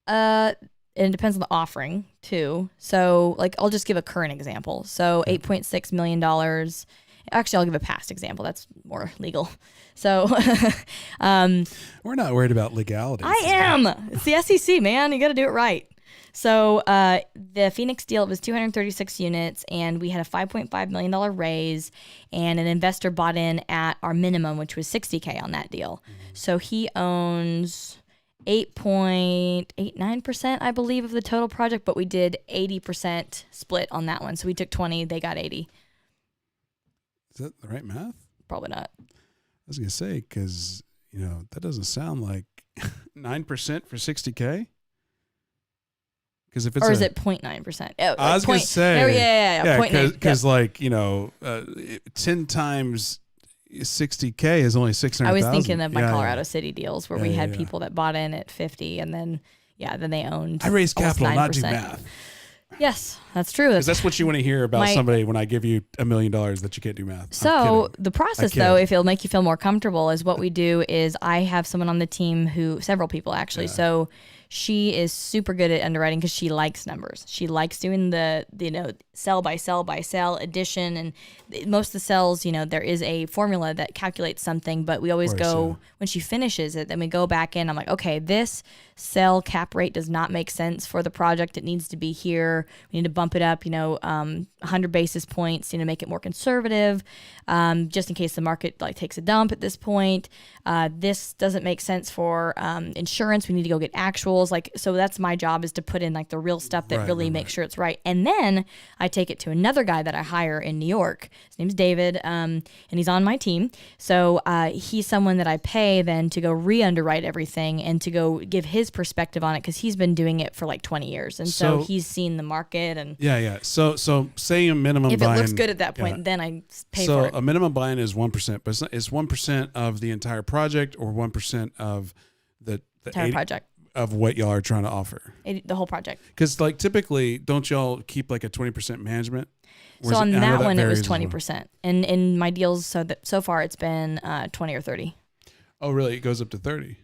It depends on the offering too. So I'll just give a current example. So $8.6 million. Actually, I'll give a past example. That's more legal. So we're not worried about legality. I am. It's the SEC, man. You got to do it right. So the Phoenix deal, it was 236 units, and we had a $5.5 million raise, and an investor bought in at our minimum, which was $60K on that deal. Mm-hmm. So he owns 8.89%, I believe, of the total project, but we did 80% split on that one. So we took 20, they got 80. Is that the right math? Probably not. I was going to say, because, that doesn't sound like 9% for 60K. Because if it's is it 0.9%? Oh, I was going to say. Yeah. Because 10 times 60K is only 600,000. I was thinking of my Colorado City deals where we had people that bought in at 50 and then they owned. I raised capital, not do math. Yes, that's true. Because that's what you want to hear about somebody when I give you $1 million that you can't do math. So the process, though, if it'll make you feel more comfortable, is what we do is I have someone on the team several people actually. Yeah. So she is super good at underwriting because she likes numbers. She likes doing the cell by cell by cell addition, and most of the cells, there is a formula that calculates something, but we always when she finishes it, then we go back in. I'm like, okay, this cell cap rate does not make sense for the project. It needs to be here. We need to bump it up, 100 basis points, make it more conservative, just in case the market like takes a dump at this point. This doesn't make sense for insurance. We need to go get actuals. So that's my job, is to put in like the real stuff that really makes sure it's right. And then I take it to another guy that I hire in New York. His name's David, and he's on my team. So he's someone that I pay then to go re-underwrite everything and to go give his perspective on it, because he's been doing it for like 20 years. And so he's seen the market. And So say a minimum if buy-in. It looks good at that point, then I pay for it. So a minimum buy-in is 1%, but it's 1% of the entire project, or 1% of the entire project of what y'all are trying to offer. The whole project. Because like typically, don't y'all keep like a 20% management? So on that one, it was 20%, and in my deals, so far it's been 20 or 30. Oh, really? It goes up to 30.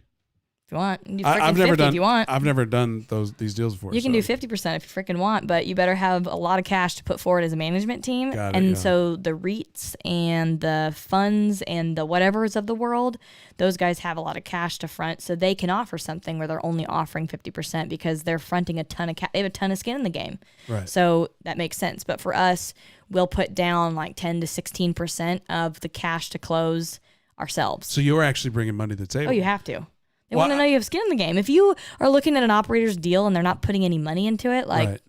If you want, you I've never 50 done. if you want. I've never done these deals before. You can do 50% if you freaking want, but you better have a lot of cash to put forward as a management team. So the REITs and the funds and the whatevers of the world, those guys have a lot of cash to front, so they can offer something where they're only offering 50% because they're fronting a ton of they have a ton of skin in the game. Right. So that makes sense. But for us, we'll put down like 10 to 16% of the cash to close ourselves. So you're actually bringing money to the table. Oh, you have to. They want to know you have skin in the game. If you are looking at an operator's deal and they're not putting any money into it, like, right.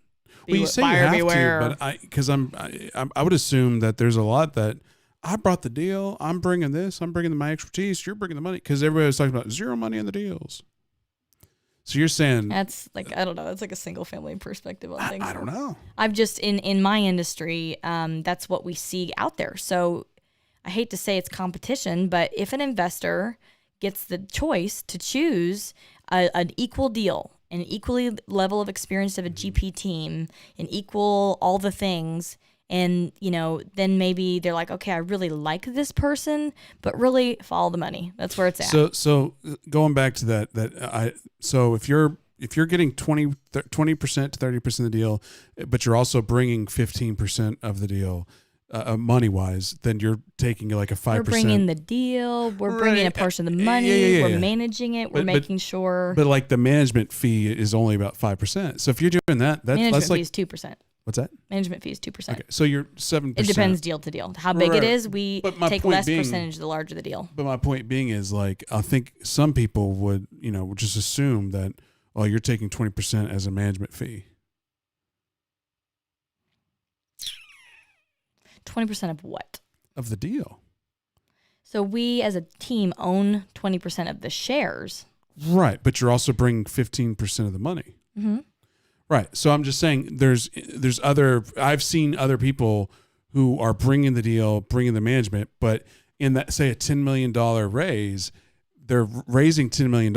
Well, you say you have to, but I would assume that there's a lot that I brought the deal. I'm bringing this. I'm bringing my expertise. You're bringing the money, because everybody was talking about zero money in the deals. So you're saying that's like, I don't know. That's like a single family perspective on things. I don't know. I've just in my industry, that's what we see out there. So I hate to say it's competition, but if an investor gets the choice to choose an equal deal, an equally level of experience of a GP team, an equal all the things, and then maybe they're like, okay, I really like this person, but really follow the money. That's where it's at. So going back to that so if you're getting 20% to 30% of the deal, but you're also bringing 15% of the deal, money wise, then you're taking like a 5%. We're bringing the deal. We're bringing a portion of the money. We're managing it. We're making sure. But like the management fee is only about 5%. So if you're doing that's management like fee is 2%. What's that? Management fee is 2%. Okay, so you're 7%. It depends deal to deal. How big it is, we take less percentage the larger the deal. But my point being is, like, I think some people would just assume that, oh, you're taking 20% as a management fee. 20% of what? Of the deal. So we as a team own 20% of the shares. Right, but you're also bringing 15% of the money. Mm-hmm. Right. So I'm just saying I've seen other people who are bringing the deal, bringing the management, but in that, say, a $10 million raise, they're raising $10 million,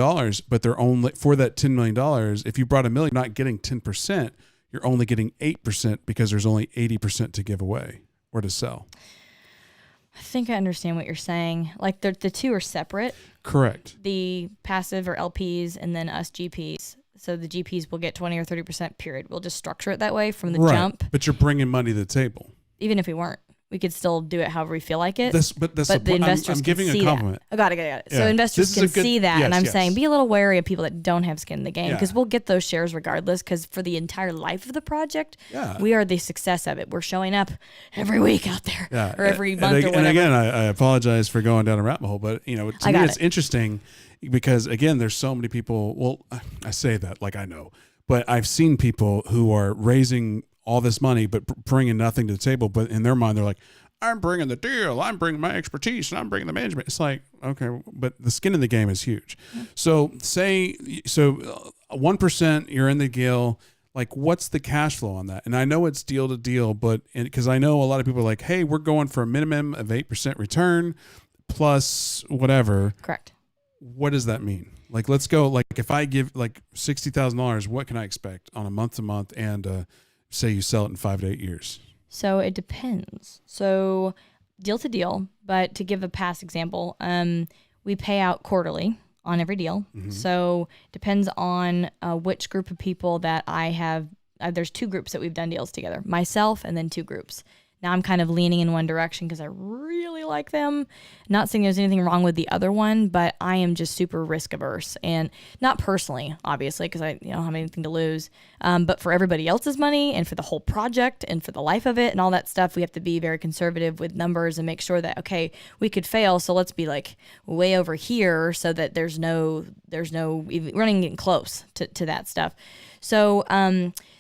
but they're only, for that $10 million, if you brought $1 million, you're not getting 10%, you're only getting 8% because there's only 80% to give away or to sell. I think I understand what you're saying. Like the two are separate. Correct. The passive or LPs and then us GPs. So the GPs will get 20 or 30% period. We'll just structure it that way from the jump. But you're bringing money to the table. Even if we weren't, we could still do it however we feel like it. But the investors I'm giving a compliment. That. Got it. Yeah. So investors can see that. And I'm saying be a little wary of people that don't have skin in the game, because we'll get those shares regardless, because for the entire life of the project, we are the success of it. We're showing up every week out there or every month or whatever. And again, I apologize for going down a rabbit hole, but to me it's interesting because, again, there's so many people. Well, I say that like I know, but I've seen people who are raising all this money but bringing nothing to the table. But in their mind, they're like, I'm bringing the deal, I'm bringing my expertise, and I'm bringing the management. It's like, okay, but the skin in the game is huge. Mm-hmm. So 1% you're in the deal. Like, what's the cash flow on that? And I know it's deal to deal, but because I know a lot of people are like, hey, we're going for a minimum of 8% return plus whatever. Correct. What does that mean? Like, let's go. Like, if I give like $60,000, what can I expect on a month to month and say you sell it in 5 to 8 years? So it depends. So deal to deal, but to give a past example, we pay out quarterly on every deal. Mm-hmm. So depends on which group of people that I have. There's two groups that we've done deals together, myself and then two groups. Now I'm kind of leaning in one direction because I really like them. Not saying there's anything wrong with the other one, but I am just super risk averse, and not personally, obviously, because I don't have anything to lose. But for everybody else's money and for the whole project and for the life of it and all that stuff, we have to be very conservative with numbers and make sure that, okay, we could fail, so let's be like way over here so that there's no even running getting close to that stuff. So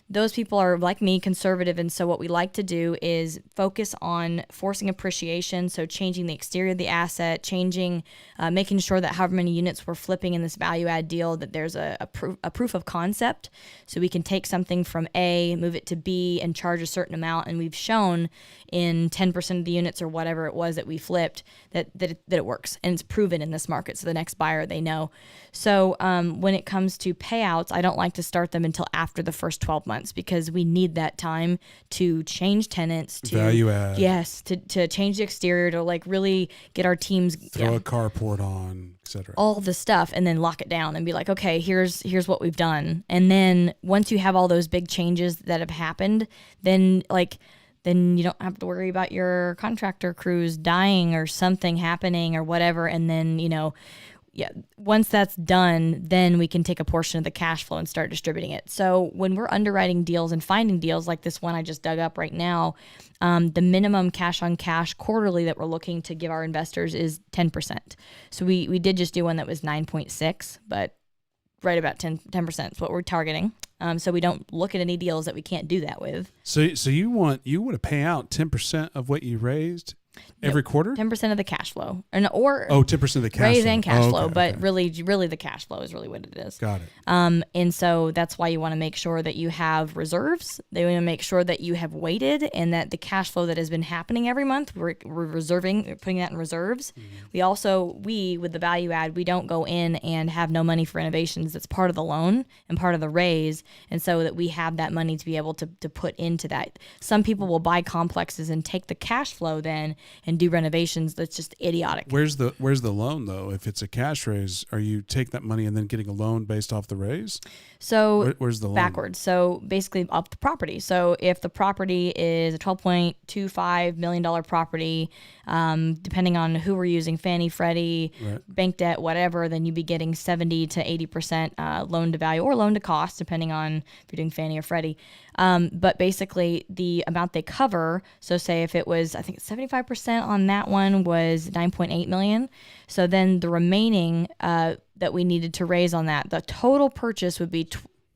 those people are like me, conservative, and so what we like to do is focus on forcing appreciation, so changing the exterior of the asset, making sure that however many units we're flipping in this value add deal, that there's a proof of concept, so we can take something from A, move it to B, and charge a certain amount, and we've shown in 10% of the units or whatever it was that we flipped that it works, and it's proven in this market, so the next buyer, they know. So when it comes to payouts, I don't like to start them until after the first 12 months because we need that time to change tenants, to value add. Yes, to change the exterior, to like really get our teams throw a carport on, etc. All the stuff, and then lock it down and be like, okay, here's what we've done. And then once you have all those big changes that have happened, then you don't have to worry about your contractor crews dying or something happening or whatever. And then, once that's done, then we can take a portion of the cash flow and start distributing it. So when we're underwriting deals and finding deals like this one I just dug up right now, the minimum cash on cash quarterly that we're looking to give our investors is 10%. So we did just do one that was 9.6, but right about 10% is what we're targeting. So we don't look at any deals that we can't do that with. So you want to pay out 10% of what you raised every quarter? 10% of the cash flow. 10% of the cash raise flow. and cash flow, Okay, but okay. really the cash flow is really what it is. Got it. And so that's why you want to make sure that you have reserves. They want to make sure that you have waited and that the cash flow that has been happening every month, we're putting that in reserves. Mm-hmm. We with the value add, we don't go in and have no money for renovations. That's part of the loan and part of the raise. And so that we have that money to be able to put into that. Some people will buy complexes and take the cash flow then and do renovations. That's just idiotic. Where's the loan though? If it's a cash raise, are you take that money and then getting a loan based off the raise? So where's the loan? Backwards. So basically up the property. So if the property is a $12.25 million property, depending on who we're using, Fannie, Freddie, Right. bank debt, whatever, then you'd be getting 70 to 80% loan to value or loan to cost, depending on if you're doing Fannie or Freddie. But basically the amount they cover, so say if it was, I think 75% on that one was 9.8 million. So then the remaining that we needed to raise on that, the total purchase would be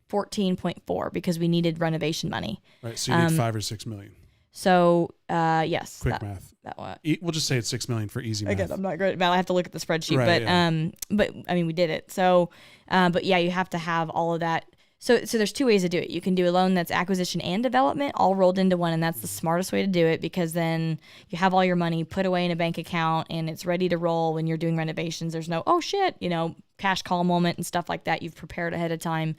14.4 because we needed renovation money. Right. So you need 5 or 6 million. So yes. Quick math. That one. We'll just say it's 6 million for easy math. Again, I'm not great at math. I have to look at the spreadsheet, Right, but I mean, we did it. So, but yeah, you have to have all of that. So there's two ways to do it. You can do a loan that's acquisition and development all rolled into one, and that's the smartest way to do it because then you have all your money put away in a bank account and it's ready to roll when you're doing renovations. There's no, oh shit, cash call moment and stuff like that. You've prepared ahead of time.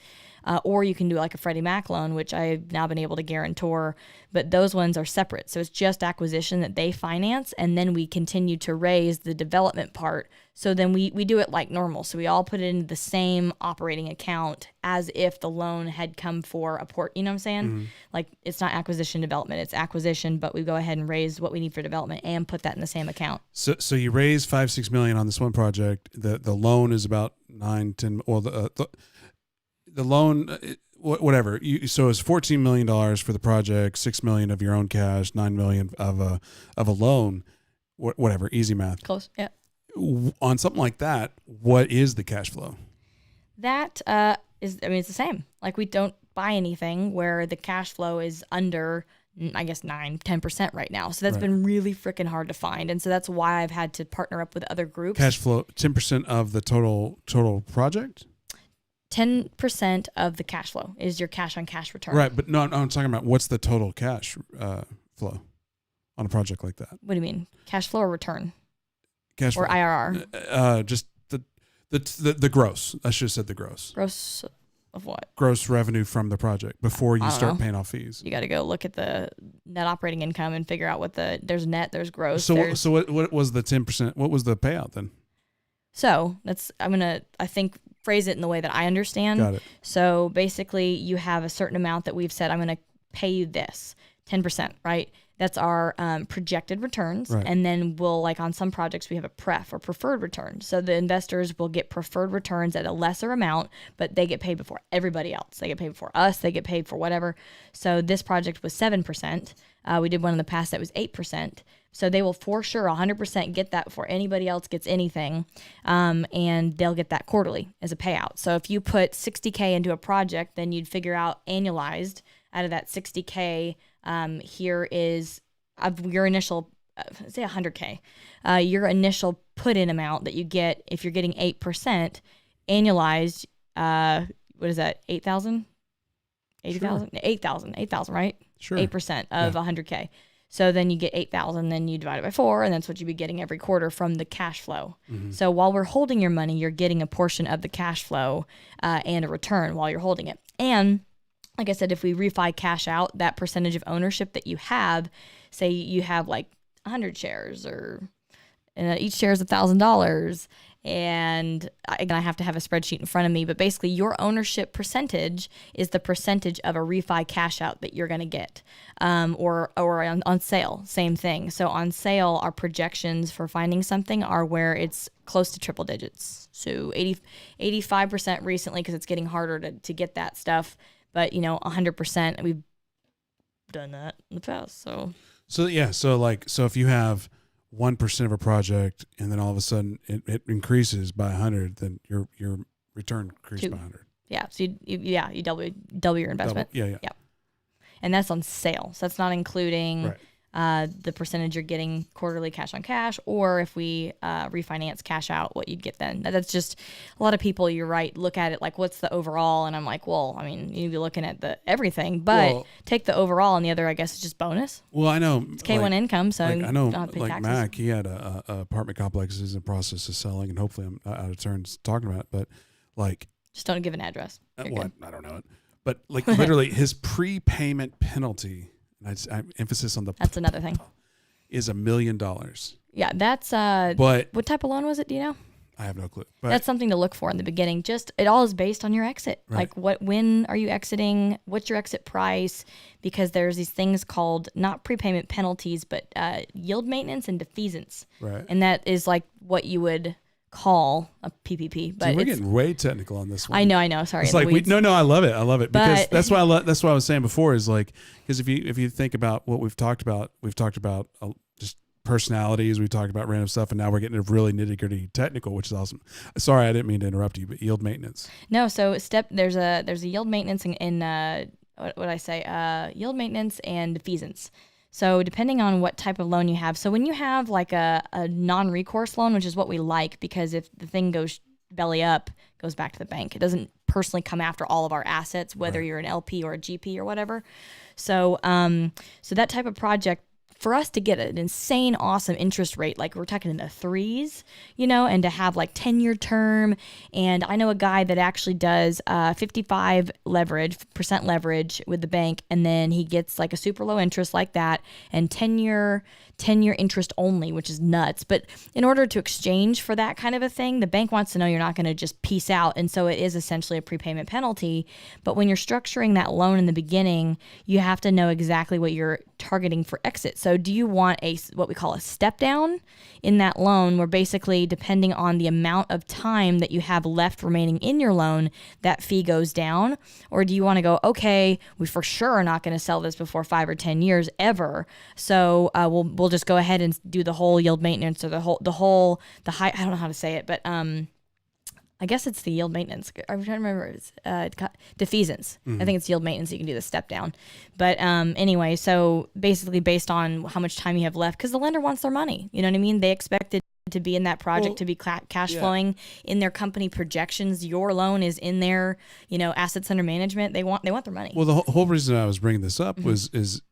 Or you can do like a Freddie Mac loan, which I've now been able to guarantor, but those ones are separate. So it's just acquisition that they finance, and then we continue to raise the development part. So then we do it like normal. So we all put it into the same operating account as if the loan had come for a port. You know what I'm saying? Mm-hmm. Like it's not acquisition development, it's acquisition, but we go ahead and raise what we need for development and put that in the same account. So you raise 5-6 million on this one project. The loan is about 9-10, or the loan, whatever. So it's $14 million for the project, $6 million of your own cash, $9 million of a loan, whatever. Easy math. Close, yeah. On something like that, what is the cash flow? That it's the same. Like we don't buy anything where the cash flow is under, I guess 9-10% right now. So that's been really freaking hard to find. And so that's why I've had to partner up with other groups. Cash flow, 10% of the total project? 10% of the cash flow is your cash on cash return. Right, but no, I'm talking about what's the total cash flow on a project like that? What do you mean? Cash flow or return? Cash or flow. IRR? Just the gross. I should have said the gross. Gross of what? Gross revenue from the project before you start know. paying off fees. You got to go look at the net operating income and figure out what there's net, there's gross. So what was the 10%? What was the payout then? So I think phrase it in the way that I understand. Got it. So basically you have a certain amount that we've said, I'm going to pay you this 10%, right? That's our projected returns. Right. And then we'll, like on some projects, we have a pref or preferred return. So the investors will get preferred returns at a lesser amount, but they get paid before everybody else. They get paid before us. They get paid for whatever. So this project was 7%. We did one in the past that was 8%. So they will for sure 100% get that before anybody else gets anything. And they'll get that quarterly as a payout. So if you put $60K into a project, then you'd figure out annualized out of that $60K, here is your initial, say $100K, your initial put in amount that you get if you're getting 8% annualized. What is that? 8,000, 80,000, 8,000, right? Sure. 8% of 100K. So then you get 8,000, then you divide it by 4, and that's what you'd be getting every quarter from the cash flow. So while we're holding your money, you're getting a portion of the cash flow and a return while you're holding it. And like I said, if we refi cash out, that percentage of ownership that you have, say you have like 100 shares or each share is $1,000. And again, I have to have a spreadsheet in front of me, but basically your ownership percentage is the percentage of a refi cash out that you're going to get, or on sale, same thing. So on sale, our projections for finding something are where it's close to triple digits. So 85% recently, because it's getting harder to get that stuff. But, 100%, we've done that in the past. So yeah. So if you have 1% of a project and then all of a sudden it increases by 100, then your return increased by 100. Yeah. So you double your investment. Yeah. And that's on sale. So that's not including Right. The percentage you're getting quarterly cash on cash, or if we refinance cash out, what you'd get then. That's just a lot of people, you're right, look at it like, what's the overall? And I'm like, well, I mean, you'd be looking at the everything, but take the overall, and the other, I guess, is just bonus. Well, I know. It's K1 income, so I know, don't have to pay like taxes. Mac, he had a apartment complex he's in the process of selling, and hopefully I'm not out of turn talking about it, but like. Just don't give an address. I don't know it. But like literally his prepayment penalty, and I emphasis on that's another thing, is $1 million. Yeah, that's but what type of loan was it? Do you know? I have no clue. But that's something to look for in the beginning. Just it all is based on your exit. Right. Like when are you exiting? What's your exit price? Because there's these things called not prepayment penalties, but yield maintenance and defeasance. Right. And that is like what you would call a PPP. But see, we're getting way technical on this one. I know. Sorry. It's like I love it because But, that's why that's what I was saying before is like, because if you think about what we've talked about just personalities, we talked about random stuff, and now we're getting really nitty gritty technical, which is awesome. Sorry, I didn't mean to interrupt you, but yield maintenance. No, so there's a yield maintenance in what would I say? Yield maintenance and defeasance. So depending on what type of loan you have. So when you have like a non-recourse loan, which is what we like, because if the thing goes belly up, it goes back to the bank. It doesn't personally come after all of our assets, whether Right. you're an LP or a GP or whatever. So so that type of project, for us to get an insane, awesome interest rate, like we're talking in the 3s, and to have like 10-year term. And I know a guy that actually does 55% leverage with the bank, and then he gets like a super low interest like that, and 10-year interest only, which is nuts. But in order to exchange for that kind of a thing, the bank wants to know you're not going to just peace out. And so it is essentially a prepayment penalty. But when you're structuring that loan in the beginning, you have to know exactly what you're targeting for exit. So do you want what we call a step down in that loan, where basically depending on the amount of time that you have left remaining in your loan, that fee goes down? Or do you want to go, okay, we for sure are not going to sell this before 5 or 10 years ever, so we'll just go ahead and do the whole yield maintenance, or the high, I don't know how to say it, but I guess it's the yield maintenance. I'm trying to remember. It's defeasance. I think it's yield maintenance. You can do the step down. But anyway, so basically based on how much time you have left, because the lender wants their money. You know what I mean? They expect it to be in that project, to be cash flowing in their company projections. Your loan is in their, assets under management. They want their money. Well, the whole reason I was bringing this up is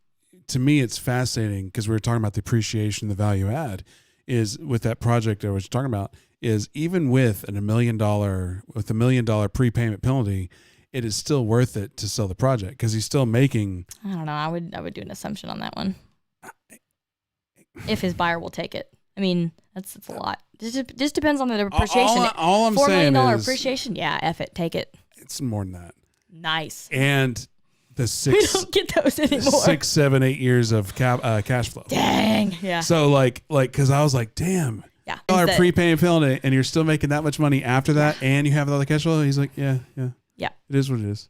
to me, it's fascinating because we were talking about the appreciation, the value add is with that project I was talking about, is even with $1 million prepayment penalty, it is still worth it to sell the project because he's still making. I don't know. I would do an assumption on that one. If his buyer will take it. I mean, that's a lot. Just depends on the appreciation. All I'm $4 saying million is appreciation. Yeah, F it, take it. it's more than that. Nice. And the We 6, don't get those anymore. 6, 7, 8 years of cash flow. Dang. Yeah. So like, cause I was like, damn, Yeah. $1 prepaying penalty, and you're still making that much money after that, and you have all the cash flow. He's like, yeah, it is what it is.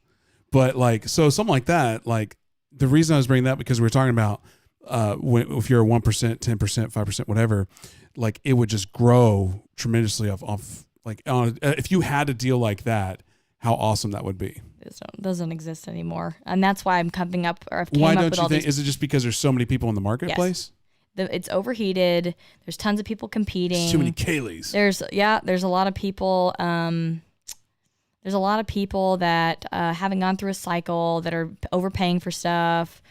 But like, so something like that, like the reason I was bringing that because we were talking about if you're a 1%, 10%, 5%, whatever, like it would just grow tremendously off like if you had a deal like that, how awesome that would be. It doesn't exist anymore, and that's why I'm coming up. Or I've came Why up don't with you all think? these. Is it just because there's so many people in the marketplace? It's overheated. There's tons of people competing. There's too many Kaylees. There's a lot of people. There's a lot of people that haven't gone through a cycle that are overpaying for stuff.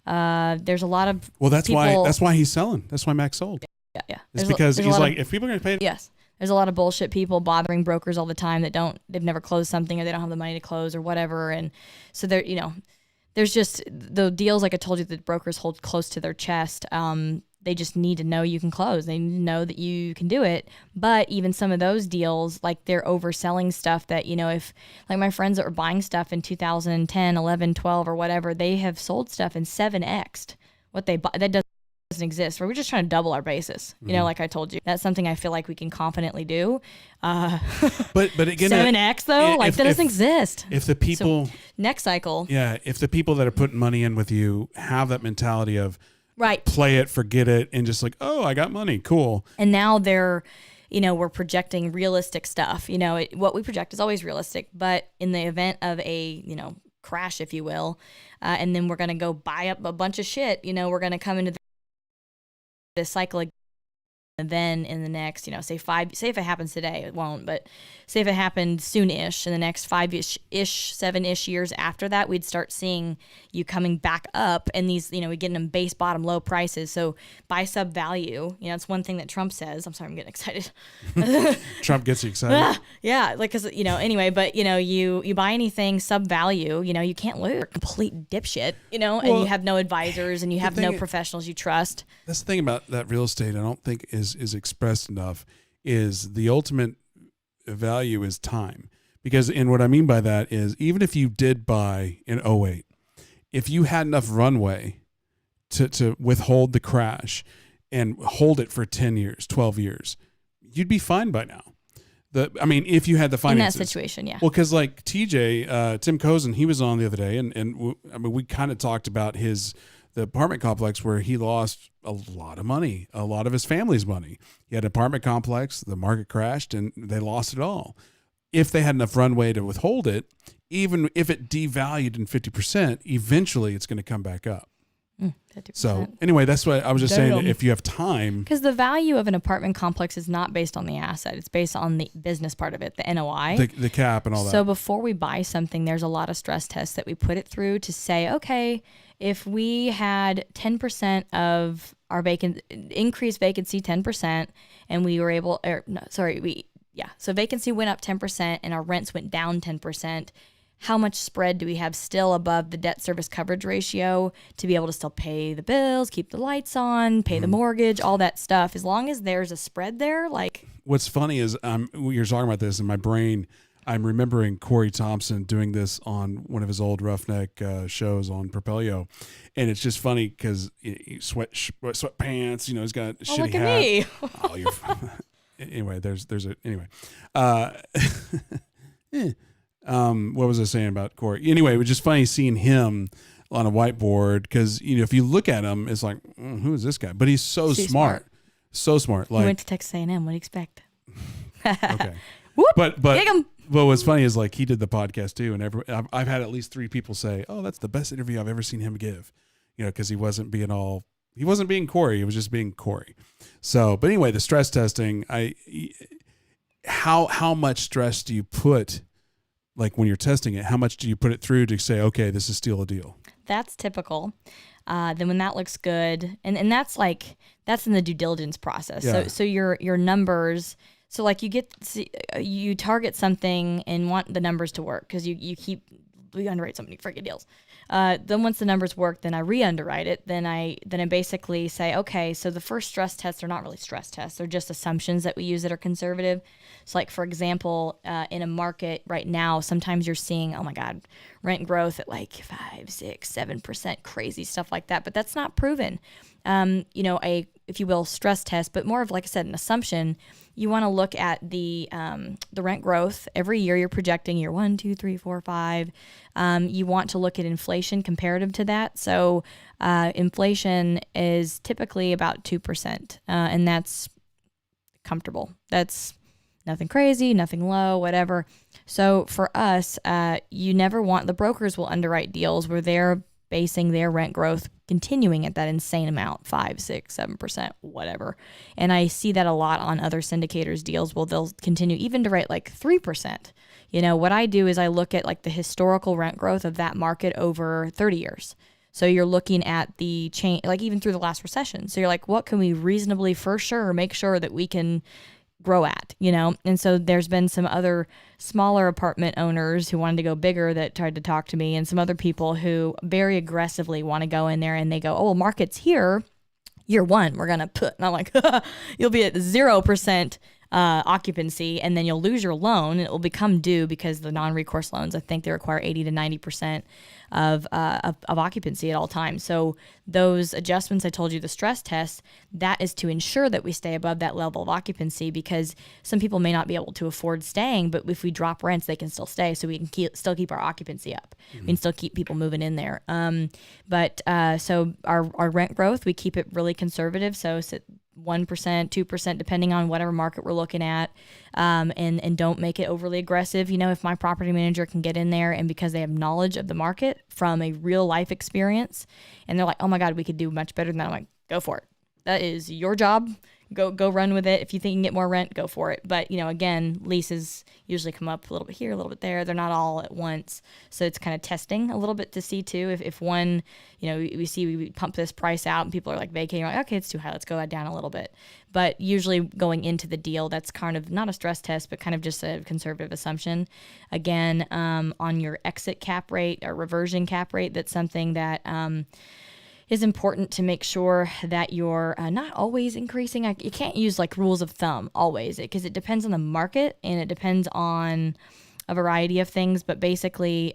There's a lot of that's people, why he's selling. That's why Max sold. Yeah. It's because he's like, if people are going to pay. Yes. There's a lot of bullshit people bothering brokers all the time they've never closed something or they don't have the money to close or whatever. And so there's just the deals, like I told you, that brokers hold close to their chest. They just need to know you can close. They need to know that you can do it. But even some of those deals, like they're overselling stuff that, if like my friends that were buying stuff in 2010, 11, 12 or whatever, they have sold stuff in 7x'd what they bought. That doesn't exist. We're just trying to double our basis. Like I told you, that's something I feel like we can confidently do. But again, 7x though, that doesn't exist. If the people next cycle, if the people that are putting money in with you have that mentality of right, play it, forget it, and just like, oh, I got money, cool. And now they're, we're projecting realistic stuff. What we project is always realistic, but in the event of a, crash, if you will, and then we're going to go buy up a bunch of shit, we're going to come into this cycle again. And then in the next, say if it happens today, it won't, but say if it happened soon-ish, in the next 5-ish, 7-ish years after that, we'd start seeing you coming back up, and these, we get them base, bottom, low prices. So buy sub value, it's one thing that Trump says. I'm sorry, I'm getting excited. Trump gets you excited. Yeah, like, cause anyway, but you buy anything sub value, you can't lose. You're a complete dipshit, and you have no advisors and you have no professionals you trust. That's the thing about that real estate. I don't think is expressed enough. Is the ultimate value is time. Because, and what I mean by that is, even if you did buy in 2008, if you had enough runway to withhold the crash and hold it for 10 years, 12 years, you'd be fine by now. If you had the finances. In that situation, yeah. Well, because like TJ, Tim Cozen, he was on the other day, and we kind of talked about the apartment complex where he lost a lot of money, a lot of his family's money. He had an apartment complex, the market crashed, and they lost it all. If they had enough runway to withhold it, even if it devalued in 50%, eventually it's going to come back up. 50%. So anyway, that's what I was just saying. That if you have time, because the value of an apartment complex is not based on the asset; it's based on the business part of it, the NOI, the cap, and all that. So before we buy something, there's a lot of stress tests that we put it through to say, okay, if we had 10% of our increased vacancy 10%, and we were able, so vacancy went up 10% and our rents went down 10%. How much spread do we have still above the debt service coverage ratio to be able to still pay the bills, keep the lights on, pay the mortgage, all that stuff? As long as there's a spread there, like. What's funny is you're talking about this in my brain. I'm remembering Corey Thompson doing this on one of his old Roughneck shows on Propelio, and it's just funny because sweatpants. He's got a shitty look at hat. me. Oh, you're. Anyway, what was I saying about Corey? Anyway, it was just funny seeing him on a whiteboard because if you look at him, it's like, who is this guy? But he's so smart, so smart. Like, he went to Texas A&M. What do you expect? Okay, Whoop, but dig 'em. But what's funny is like he did the podcast too, and I've had at least 3 people say, "Oh, that's the best interview I've ever seen him give," because he wasn't being Corey, he was just being Corey. So, but anyway, the stress testing, how much stress do you put? Like when you're testing it, how much do you put it through to say, okay, this is still a deal? That's typical. Then when that looks good, and that's in the due diligence process. Yeah. So your numbers. So like you target something and want the numbers to work because you keep we underwrite so many freaking deals. Then once the numbers work, then I re-underwrite it. Then I basically say, okay, so the first stress tests are not really stress tests. They're just assumptions that we use that are conservative. So like, for example, in a market right now, sometimes you're seeing, oh my God, rent growth at like 5, 6, 7%, crazy stuff like that. But that's not proven. If you will, stress test, but more of, like I said, an assumption. You want to look at the rent growth every year. You're projecting year 1, 2, 3, 4, 5. You want to look at inflation comparative to that. So inflation is typically about 2%, and that's comfortable. That's nothing crazy, nothing low, whatever. So for us, you never want, the brokers will underwrite deals where they're basing their rent growth continuing at that insane amount, 5, 6, 7%, whatever. And I see that a lot on other syndicators deals. Well, they'll continue even to write like 3%. What I do is I look at like the historical rent growth of that market over 30 years. So you're looking at the change, like even through the last recession. So you're like, what can we reasonably for sure make sure that we can grow at, And so there's been some other smaller apartment owners who wanted to go bigger that tried to talk to me, and some other people who very aggressively want to go in there, and they go, oh, well, market's here. Year 1, we're going to put, and I'm like, you'll be at 0% occupancy, and then you'll lose your loan, and it will become due because the non-recourse loans, I think they require 80 to 90% of occupancy at all times. So those adjustments I told you, the stress test, that is to ensure that we stay above that level of occupancy, because some people may not be able to afford staying, but if we drop rents, they can still stay, so we can still keep our occupancy up. Mm-hmm. We can still keep people moving in there. So our rent growth, we keep it really conservative. So 1%, 2%, depending on whatever market we're looking at, and don't make it overly aggressive. If my property manager can get in there, and because they have knowledge of the market from a real life experience, and they're like, oh my God, we could do much better than that, I'm like, go for it. That is your job. Go run with it. If you think you can get more rent, go for it. But, again, leases usually come up a little bit here, a little bit there. They're not all at once. So it's kind of testing a little bit to see too. If one, we pump this price out and people are like vacating, like, okay, it's too high. Let's go down a little bit. But usually going into the deal, that's kind of not a stress test, but kind of just a conservative assumption. Again, on your exit cap rate or reversion cap rate, that's something that, is important to make sure that you're not always increasing. You can't use like rules of thumb always, because it depends on the market and it depends on a variety of things. But basically,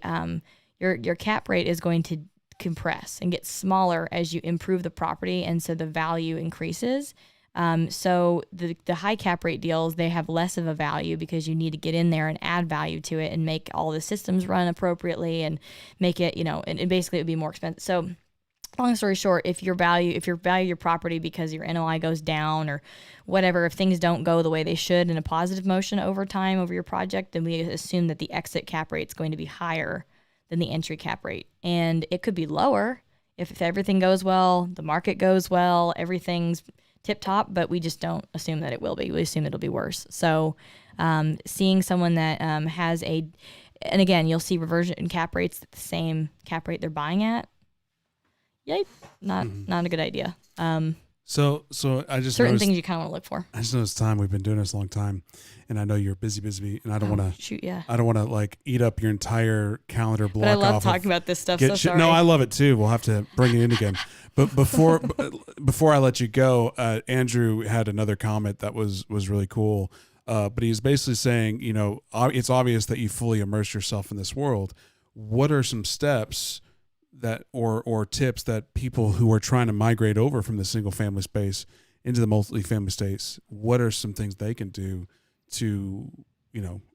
your cap rate is going to compress and get smaller as you improve the property, and so the value increases. So the high cap rate deals, they have less of a value because you need to get in there and add value to it and make all the systems run appropriately and make it, and basically it would be more expensive. So long story short, if you value your property because your NOI goes down or whatever, if things don't go the way they should in a positive motion over time over your project, then we assume that the exit cap rate is going to be higher than the entry cap rate. And it could be lower if everything goes well, the market goes well, everything's tip top, but we just don't assume that it will be. We assume it'll be worse. So seeing someone that has and again, you'll see reversion cap rates at the same cap rate they're buying at. Yep, not a good idea. So I just certain things you kind of want to look for. I just noticed time. We've been doing this a long time, and I know you're busy, and I don't want to shoot. Yeah, I don't want to like eat up your entire calendar block. But I love talking about this stuff. So sorry. No, I love it too. We'll have to bring it in again. But before I let you go, Andrew had another comment that was really cool. But he's basically saying, it's obvious that you fully immerse yourself in this world. What are some steps that or tips that people who are trying to migrate over from the single family space into the multifamily space, what are some things they can do to,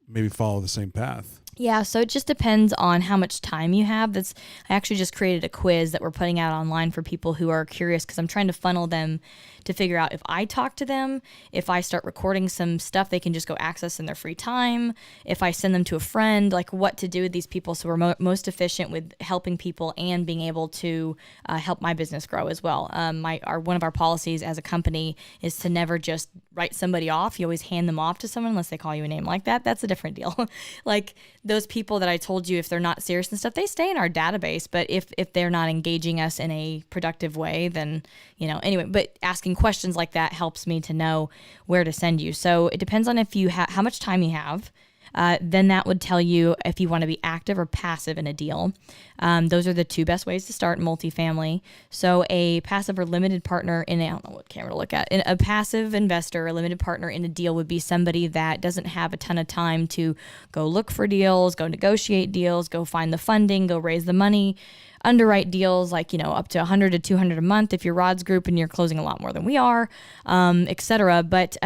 maybe follow the same path? Yeah, so it just depends on how much time you have. I actually just created a quiz that we're putting out online for people who are curious, because I'm trying to funnel them to figure out if I talk to them, if I start recording some stuff they can just go access in their free time, if I send them to a friend, like what to do with these people so we're most efficient with helping people and being able to help my business grow as well. One of our policies as a company is to never just write somebody off. You always hand them off to someone unless they call you a name like that. That's a different deal. Like those people that I told you, if they're not serious and stuff, they stay in our database. But if they're not engaging us in a productive way, then, anyway, but asking questions like that helps me to know where to send you. So it depends on if you how much time you have. then that would tell you if you want to be active or passive in a deal. Those are the two best ways to start in multifamily. So a passive or limited partner in I don't know what camera to look at. A passive investor, a limited partner in a deal would be somebody that doesn't have a ton of time to go look for deals, go negotiate deals, go find the funding, go raise the money, underwrite deals like, up to 100 to 200 a month if you're Rod's group and you're closing a lot more than we are, et cetera. But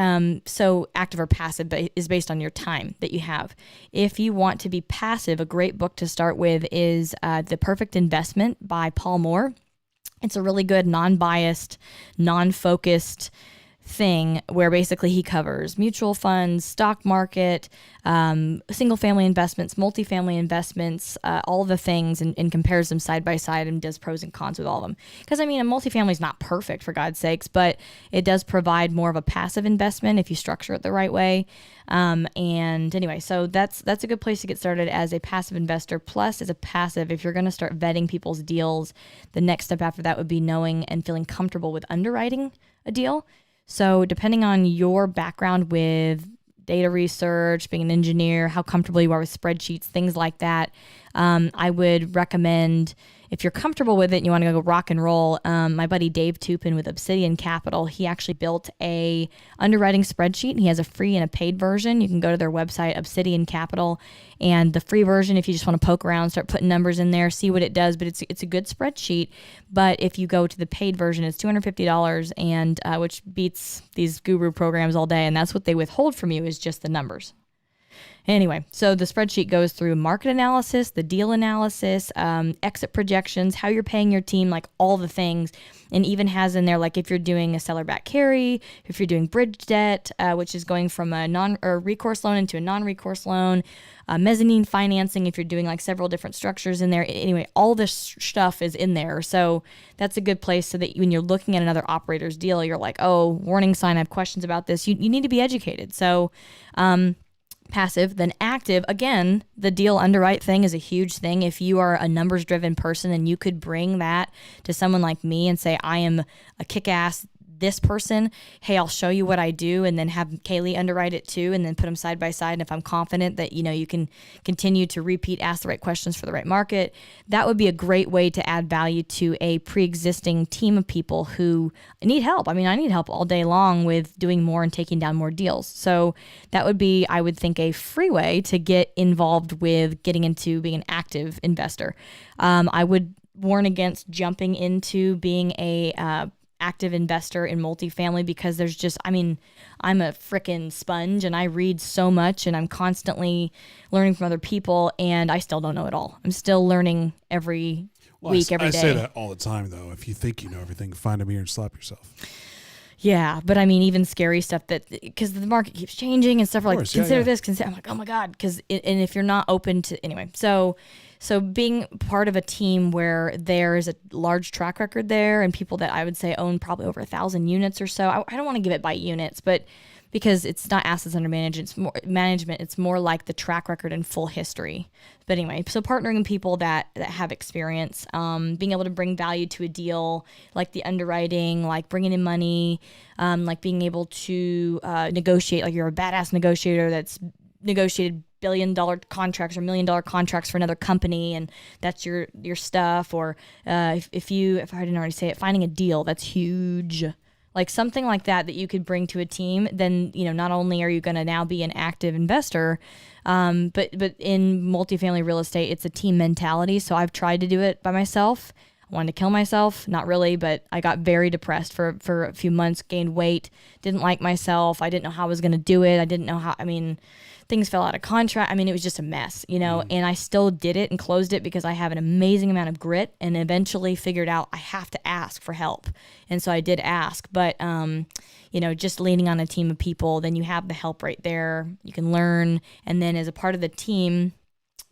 so active or passive is based on your time that you have. If you want to be passive, a great book to start with is The Perfect Investment by Paul Moore. It's a really good, non-biased, non-focused thing where basically he covers mutual funds, stock market, single family investments, multifamily investments, all the things, and compares them side by side and does pros and cons with all of them. Because a multifamily is not perfect, for God's sakes, but it does provide more of a passive investment if you structure it the right way. And anyway, so that's a good place to get started as a passive investor. Plus, as a passive, if you're going to start vetting people's deals, the next step after that would be knowing and feeling comfortable with underwriting a deal. So depending on your background with data research, being an engineer, how comfortable you are with spreadsheets, things like that, I would recommend, if you're comfortable with it and you want to go rock and roll, my buddy Dave Tupin with Obsidian Capital, he actually built a underwriting spreadsheet. He has a free and a paid version. You can go to their website, Obsidian Capital, and the free version, if you just want to poke around, start putting numbers in there, see what it does, but it's a good spreadsheet. But if you go to the paid version, it's $250, and which beats these guru programs all day, and that's what they withhold from you is just the numbers. Anyway, so the spreadsheet goes through market analysis, the deal analysis, exit projections, how you're paying your team, like all the things, and even has in there, like if you're doing a seller-backed carry, if you're doing bridge debt, which is going from a recourse loan into a non-recourse loan, mezzanine financing, if you're doing like several different structures in there. Anyway, all this stuff is in there. So that's a good place so that when you're looking at another operator's deal, you're like, oh, warning sign, I have questions about this. You need to be educated. So, passive, then active. Again, the deal underwrite thing is a huge thing. If you are a numbers driven person and you could bring that to someone like me and say, I am a kick-ass this person, hey, I'll show you what I do, and then have Kaylee underwrite it too, and then put them side by side. And if I'm confident that, you can continue to repeat, ask the right questions for the right market, that would be a great way to add value to a pre-existing team of people who need help. I need help all day long with doing more and taking down more deals. So that would be, I would think, a free way to get involved with getting into being an active investor. I would warn against jumping into being a active investor in multifamily because there's just, I'm a freaking sponge and I read so much and I'm constantly learning from other people and I still don't know it all. I'm still learning every week, every day. I say that all the time though. If you think you know everything, find a mirror and slap yourself. Yeah, but even scary stuff because the market keeps changing and stuff like, consider this, I'm like, oh my God, and if you're not open to, anyway, so being part of a team where there's a large track record there and people that I would say own probably over 1,000 units or so, I don't want to give it by units, but because it's not assets under management, it's more like the track record and full history. But anyway, so partnering with people that have experience, being able to bring value to a deal, like the underwriting, like bringing in money, like being able to negotiate, like you're a badass negotiator that's negotiated billion-dollar contracts or million-dollar contracts for another company, and that's your stuff. Or if I didn't already say it, finding a deal that's huge. Like something like that you could bring to a team, then, not only are you going to now be an active investor, but in multifamily real estate, it's a team mentality. So I've tried to do it by myself. I wanted to kill myself, not really, but I got very depressed for a few months, gained weight, didn't like myself. I didn't know how I was going to do it. I didn't know how, things fell out of contract. It was just a mess, and I still did it and closed it because I have an amazing amount of grit and eventually figured out I have to ask for help. And so I did ask, but, just leaning on a team of people, then you have the help right there. You can learn. And then as a part of the team,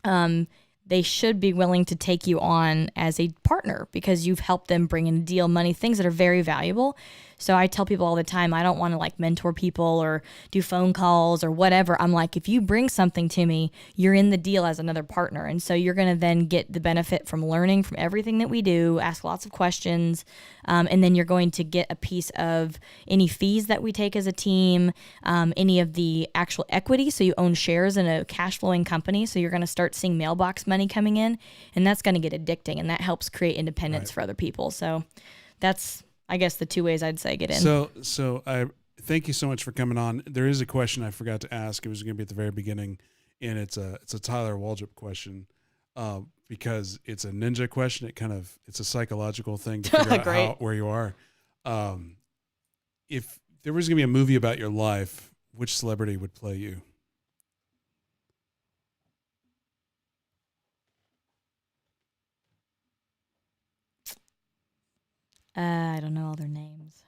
they should be willing to take you on as a partner because you've helped them bring in a deal, money, things that are very valuable. So I tell people all the time, I don't want to like mentor people or do phone calls or whatever. I'm like, if you bring something to me, you're in the deal as another partner. And so you're going to then get the benefit from learning from everything that we do, ask lots of questions, and then you're going to get a piece of any fees that we take as a team, any of the actual equity. So you own shares in a cash flowing company. So you're going to start seeing mailbox money coming in, and that's going to get addicting, and that helps create independence for other people. So that's, I guess, the two ways I'd say get in. So I thank you so much for coming on. There is a question I forgot to ask. It was going to be at the very beginning, and it's a Tyler Waldrop question, because it's a ninja question. It's a psychological thing to figure out where you are. If there was going to be a movie about your life, which celebrity would play you? I don't know all their names.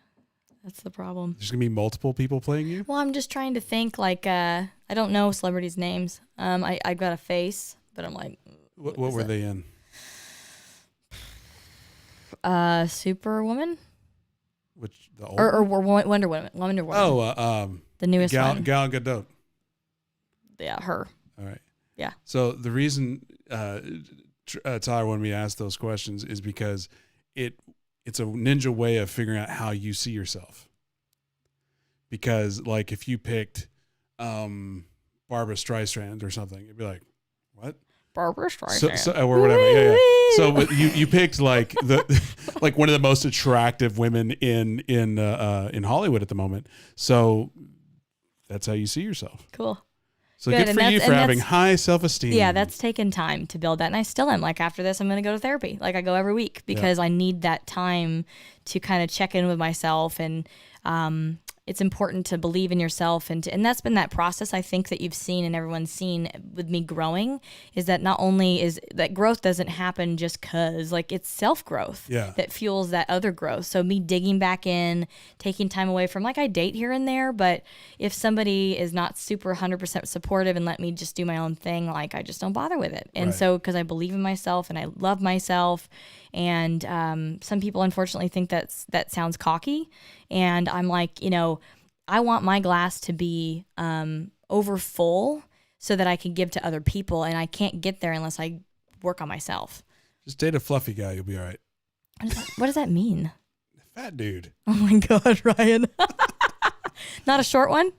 That's the problem. There's going to be multiple people playing you? Well, I'm just trying to think, like, I don't know celebrities' names. I got a face, but I'm like... What were they in? Superwoman? Which, the old or Wonder Woman. Wonder Woman. Oh, the newest one. Gal Gadot. Yeah, her. All right. Yeah. So the reason Tyler wanted me to ask those questions is because it's a ninja way of figuring out how you see yourself. Because like if you picked Barbara Streisand or something, it'd be like, what? Barbara Streisand. Or whatever. Yeah. So but you picked like like one of the most attractive women in Hollywood at the moment. So that's how you see yourself. Cool. So good for you for having high self-esteem. Yeah, that's taken time to build that. And I still am. Like after this, I'm going to go to therapy. Like I go every week because I need that time to kind of check in with myself. And it's important to believe in yourself. And that's been that process, I think, that you've seen and everyone's seen with me growing, is that not only is that growth doesn't happen just because, like, it's self-growth that fuels that other growth. So me digging back in, taking time away from, like, I date here and there, but if somebody is not super 100% supportive and let me just do my own thing, like, I just don't bother with it. And so because I believe in myself and I love myself, and some people unfortunately think that sounds cocky. And I'm like, I want my glass to be over full so that I can give to other people. And I can't get there unless I work on myself. Just date a fluffy guy. You'll be all right. What does that mean? Fat dude. Oh my God, Ryan. Not a short one?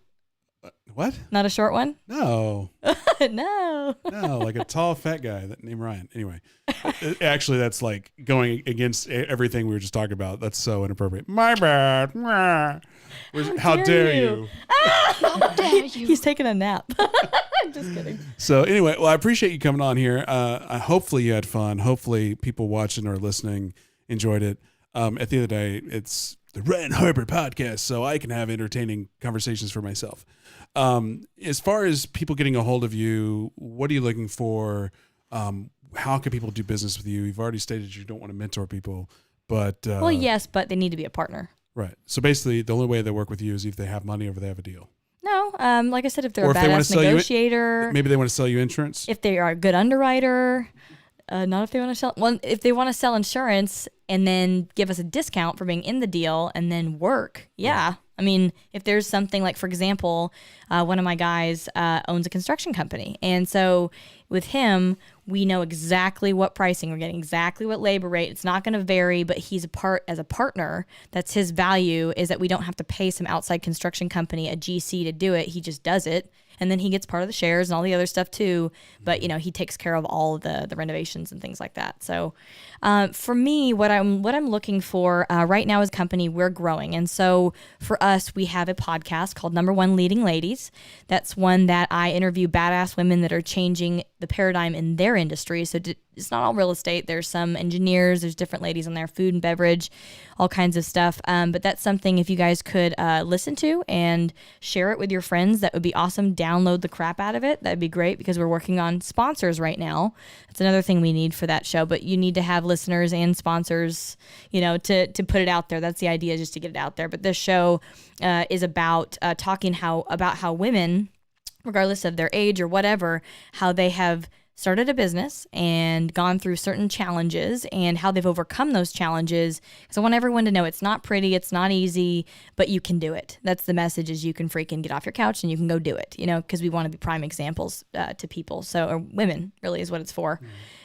What? Not a short one? No. No. No, like a tall, fat guy named Ryan. Anyway, actually, that's like going against everything we were just talking about. That's so inappropriate. My bad. How dare you? How dare you? He's taking a nap. I'm just kidding. So anyway, well, I appreciate you coming on here. Hopefully you had fun. Hopefully people watching or listening enjoyed it. At the end of the day, it's the Ryan Harper podcast, so I can have entertaining conversations for myself. As far as people getting a hold of you, what are you looking for? How can people do business with you? You've already stated you don't want to mentor people, but well, yes, but they need to be a partner. Right. So basically, the only way they work with you is if they have money or if they have a deal. No, like I said, if they're a badass negotiator, maybe they want to sell you insurance. If they are a good underwriter, not if they want to sell. Well, if they want to sell insurance and then give us a discount for being in the deal and then work, yeah. I mean, if there's something like, for example, one of my guys owns a construction company. And so with him, we know exactly what pricing we're getting, exactly what labor rate. It's not going to vary, but he's as a partner. That's his value, is that we don't have to pay some outside construction company, a GC, to do it. He just does it. And then he gets part of the shares and all the other stuff too. But, he takes care of all of the renovations and things like that. So for me, what I'm looking for right now as a company, we're growing. And so for us, we have a podcast called Number One Leading Ladies. That's one that I interview badass women that are changing the paradigm in their industry. So it's not all real estate. There's some engineers. There's different ladies on there, food and beverage, all kinds of stuff. But that's something, if you guys could listen to and share it with your friends, that would be awesome. Download the crap out of it. That'd be great, because we're working on sponsors right now. That's another thing we need for that show. But you need to have listeners and sponsors, to put it out there. That's the idea, just to get it out there. But this show is about talking about how women, regardless of their age or whatever, how they have started a business and gone through certain challenges and how they've overcome those challenges. Because I want everyone to know it's not pretty, it's not easy, but you can do it. That's the message, is you can freaking get off your couch and you can go do it, because we want to be prime examples to people. So, or women really is what it's for.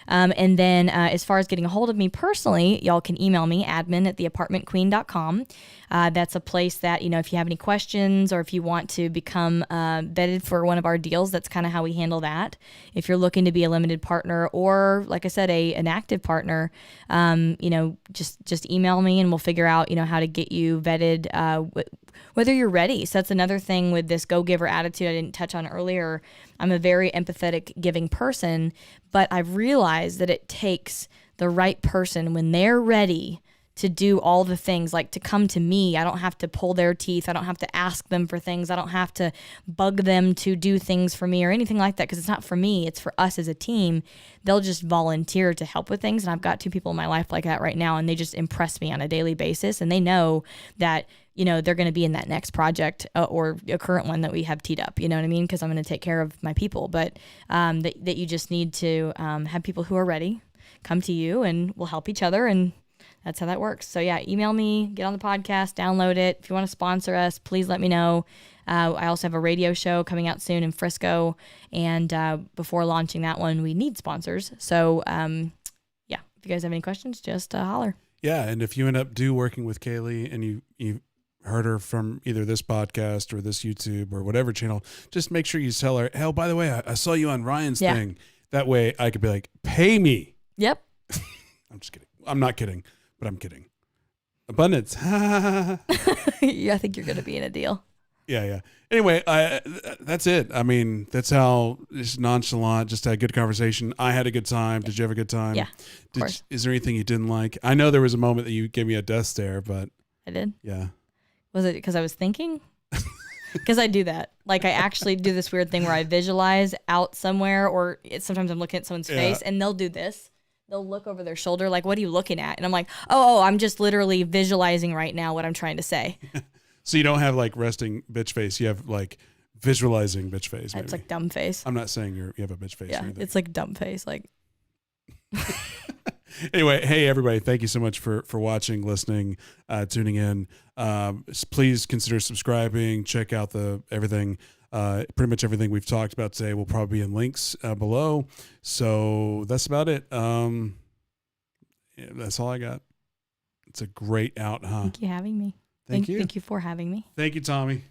And then as far as getting a hold of me personally, y'all can email me, admin@theapartmentqueen.com. That's a place that, if you have any questions or if you want to become vetted for one of our deals, that's kind of how we handle that. If you're looking to be a limited partner or, like I said, an active partner, just email me and we'll figure out, how to get you vetted, whether you're ready. So that's another thing with this go-giver attitude I didn't touch on earlier. I'm a very empathetic, giving person, but I've realized that it takes the right person when they're ready to do all the things, like to come to me. I don't have to pull their teeth. I don't have to ask them for things. I don't have to bug them to do things for me or anything like that, because it's not for me. It's for us as a team. They'll just volunteer to help with things. And I've got 2 people in my life like that right now, and they just impress me on a daily basis. And they know that, they're going to be in that next project or a current one that we have teed up, you know what I mean? Because I'm going to take care of my people. But that you just need to have people who are ready come to you, and we'll help each other. And that's how that works. So yeah, email me, get on the podcast, download it. If you want to sponsor us, please let me know. I also have a radio show coming out soon in Frisco. And before launching that one, we need sponsors. So yeah, if you guys have any questions, just holler. Yeah. And if you end up working with Kaylee and you heard her from either this podcast or this YouTube or whatever channel, just make sure you tell her, hell, by the way, I saw you on Ryan's thing. That way I could be like, pay me. Yep. I'm just kidding. I'm not kidding. But I'm kidding. Abundance. Yeah, I think you're going to be in a deal. Yeah. Anyway, that's it. I mean, that's how it's nonchalant, just had a good conversation. I had a good time. Did you have a good time? Yeah, of course. Is there anything you didn't like? I know there was a moment that you gave me a death stare, but. I did? Yeah. Was it because I was thinking? Because I do that. Like, I actually do this weird thing where I visualize out somewhere, or sometimes I'm looking at someone's face and they'll do this. They'll look over their shoulder like, what are you looking at? And I'm like, oh, I'm just literally visualizing right now what I'm trying to say. So you don't have like resting bitch face. You have like visualizing bitch face. It's like dumb face. I'm not saying you have a bitch face. Yeah, it's like dumb face. Like. Anyway, hey everybody, thank you so much for watching, listening, tuning in. Please consider subscribing. Check out everything. Pretty much everything we've talked about today will probably be in links below. So that's about it. Yeah, that's all I got. It's a great out, huh? Thank you for having me. Thank you. Thank you for having me. Thank you, Tommy.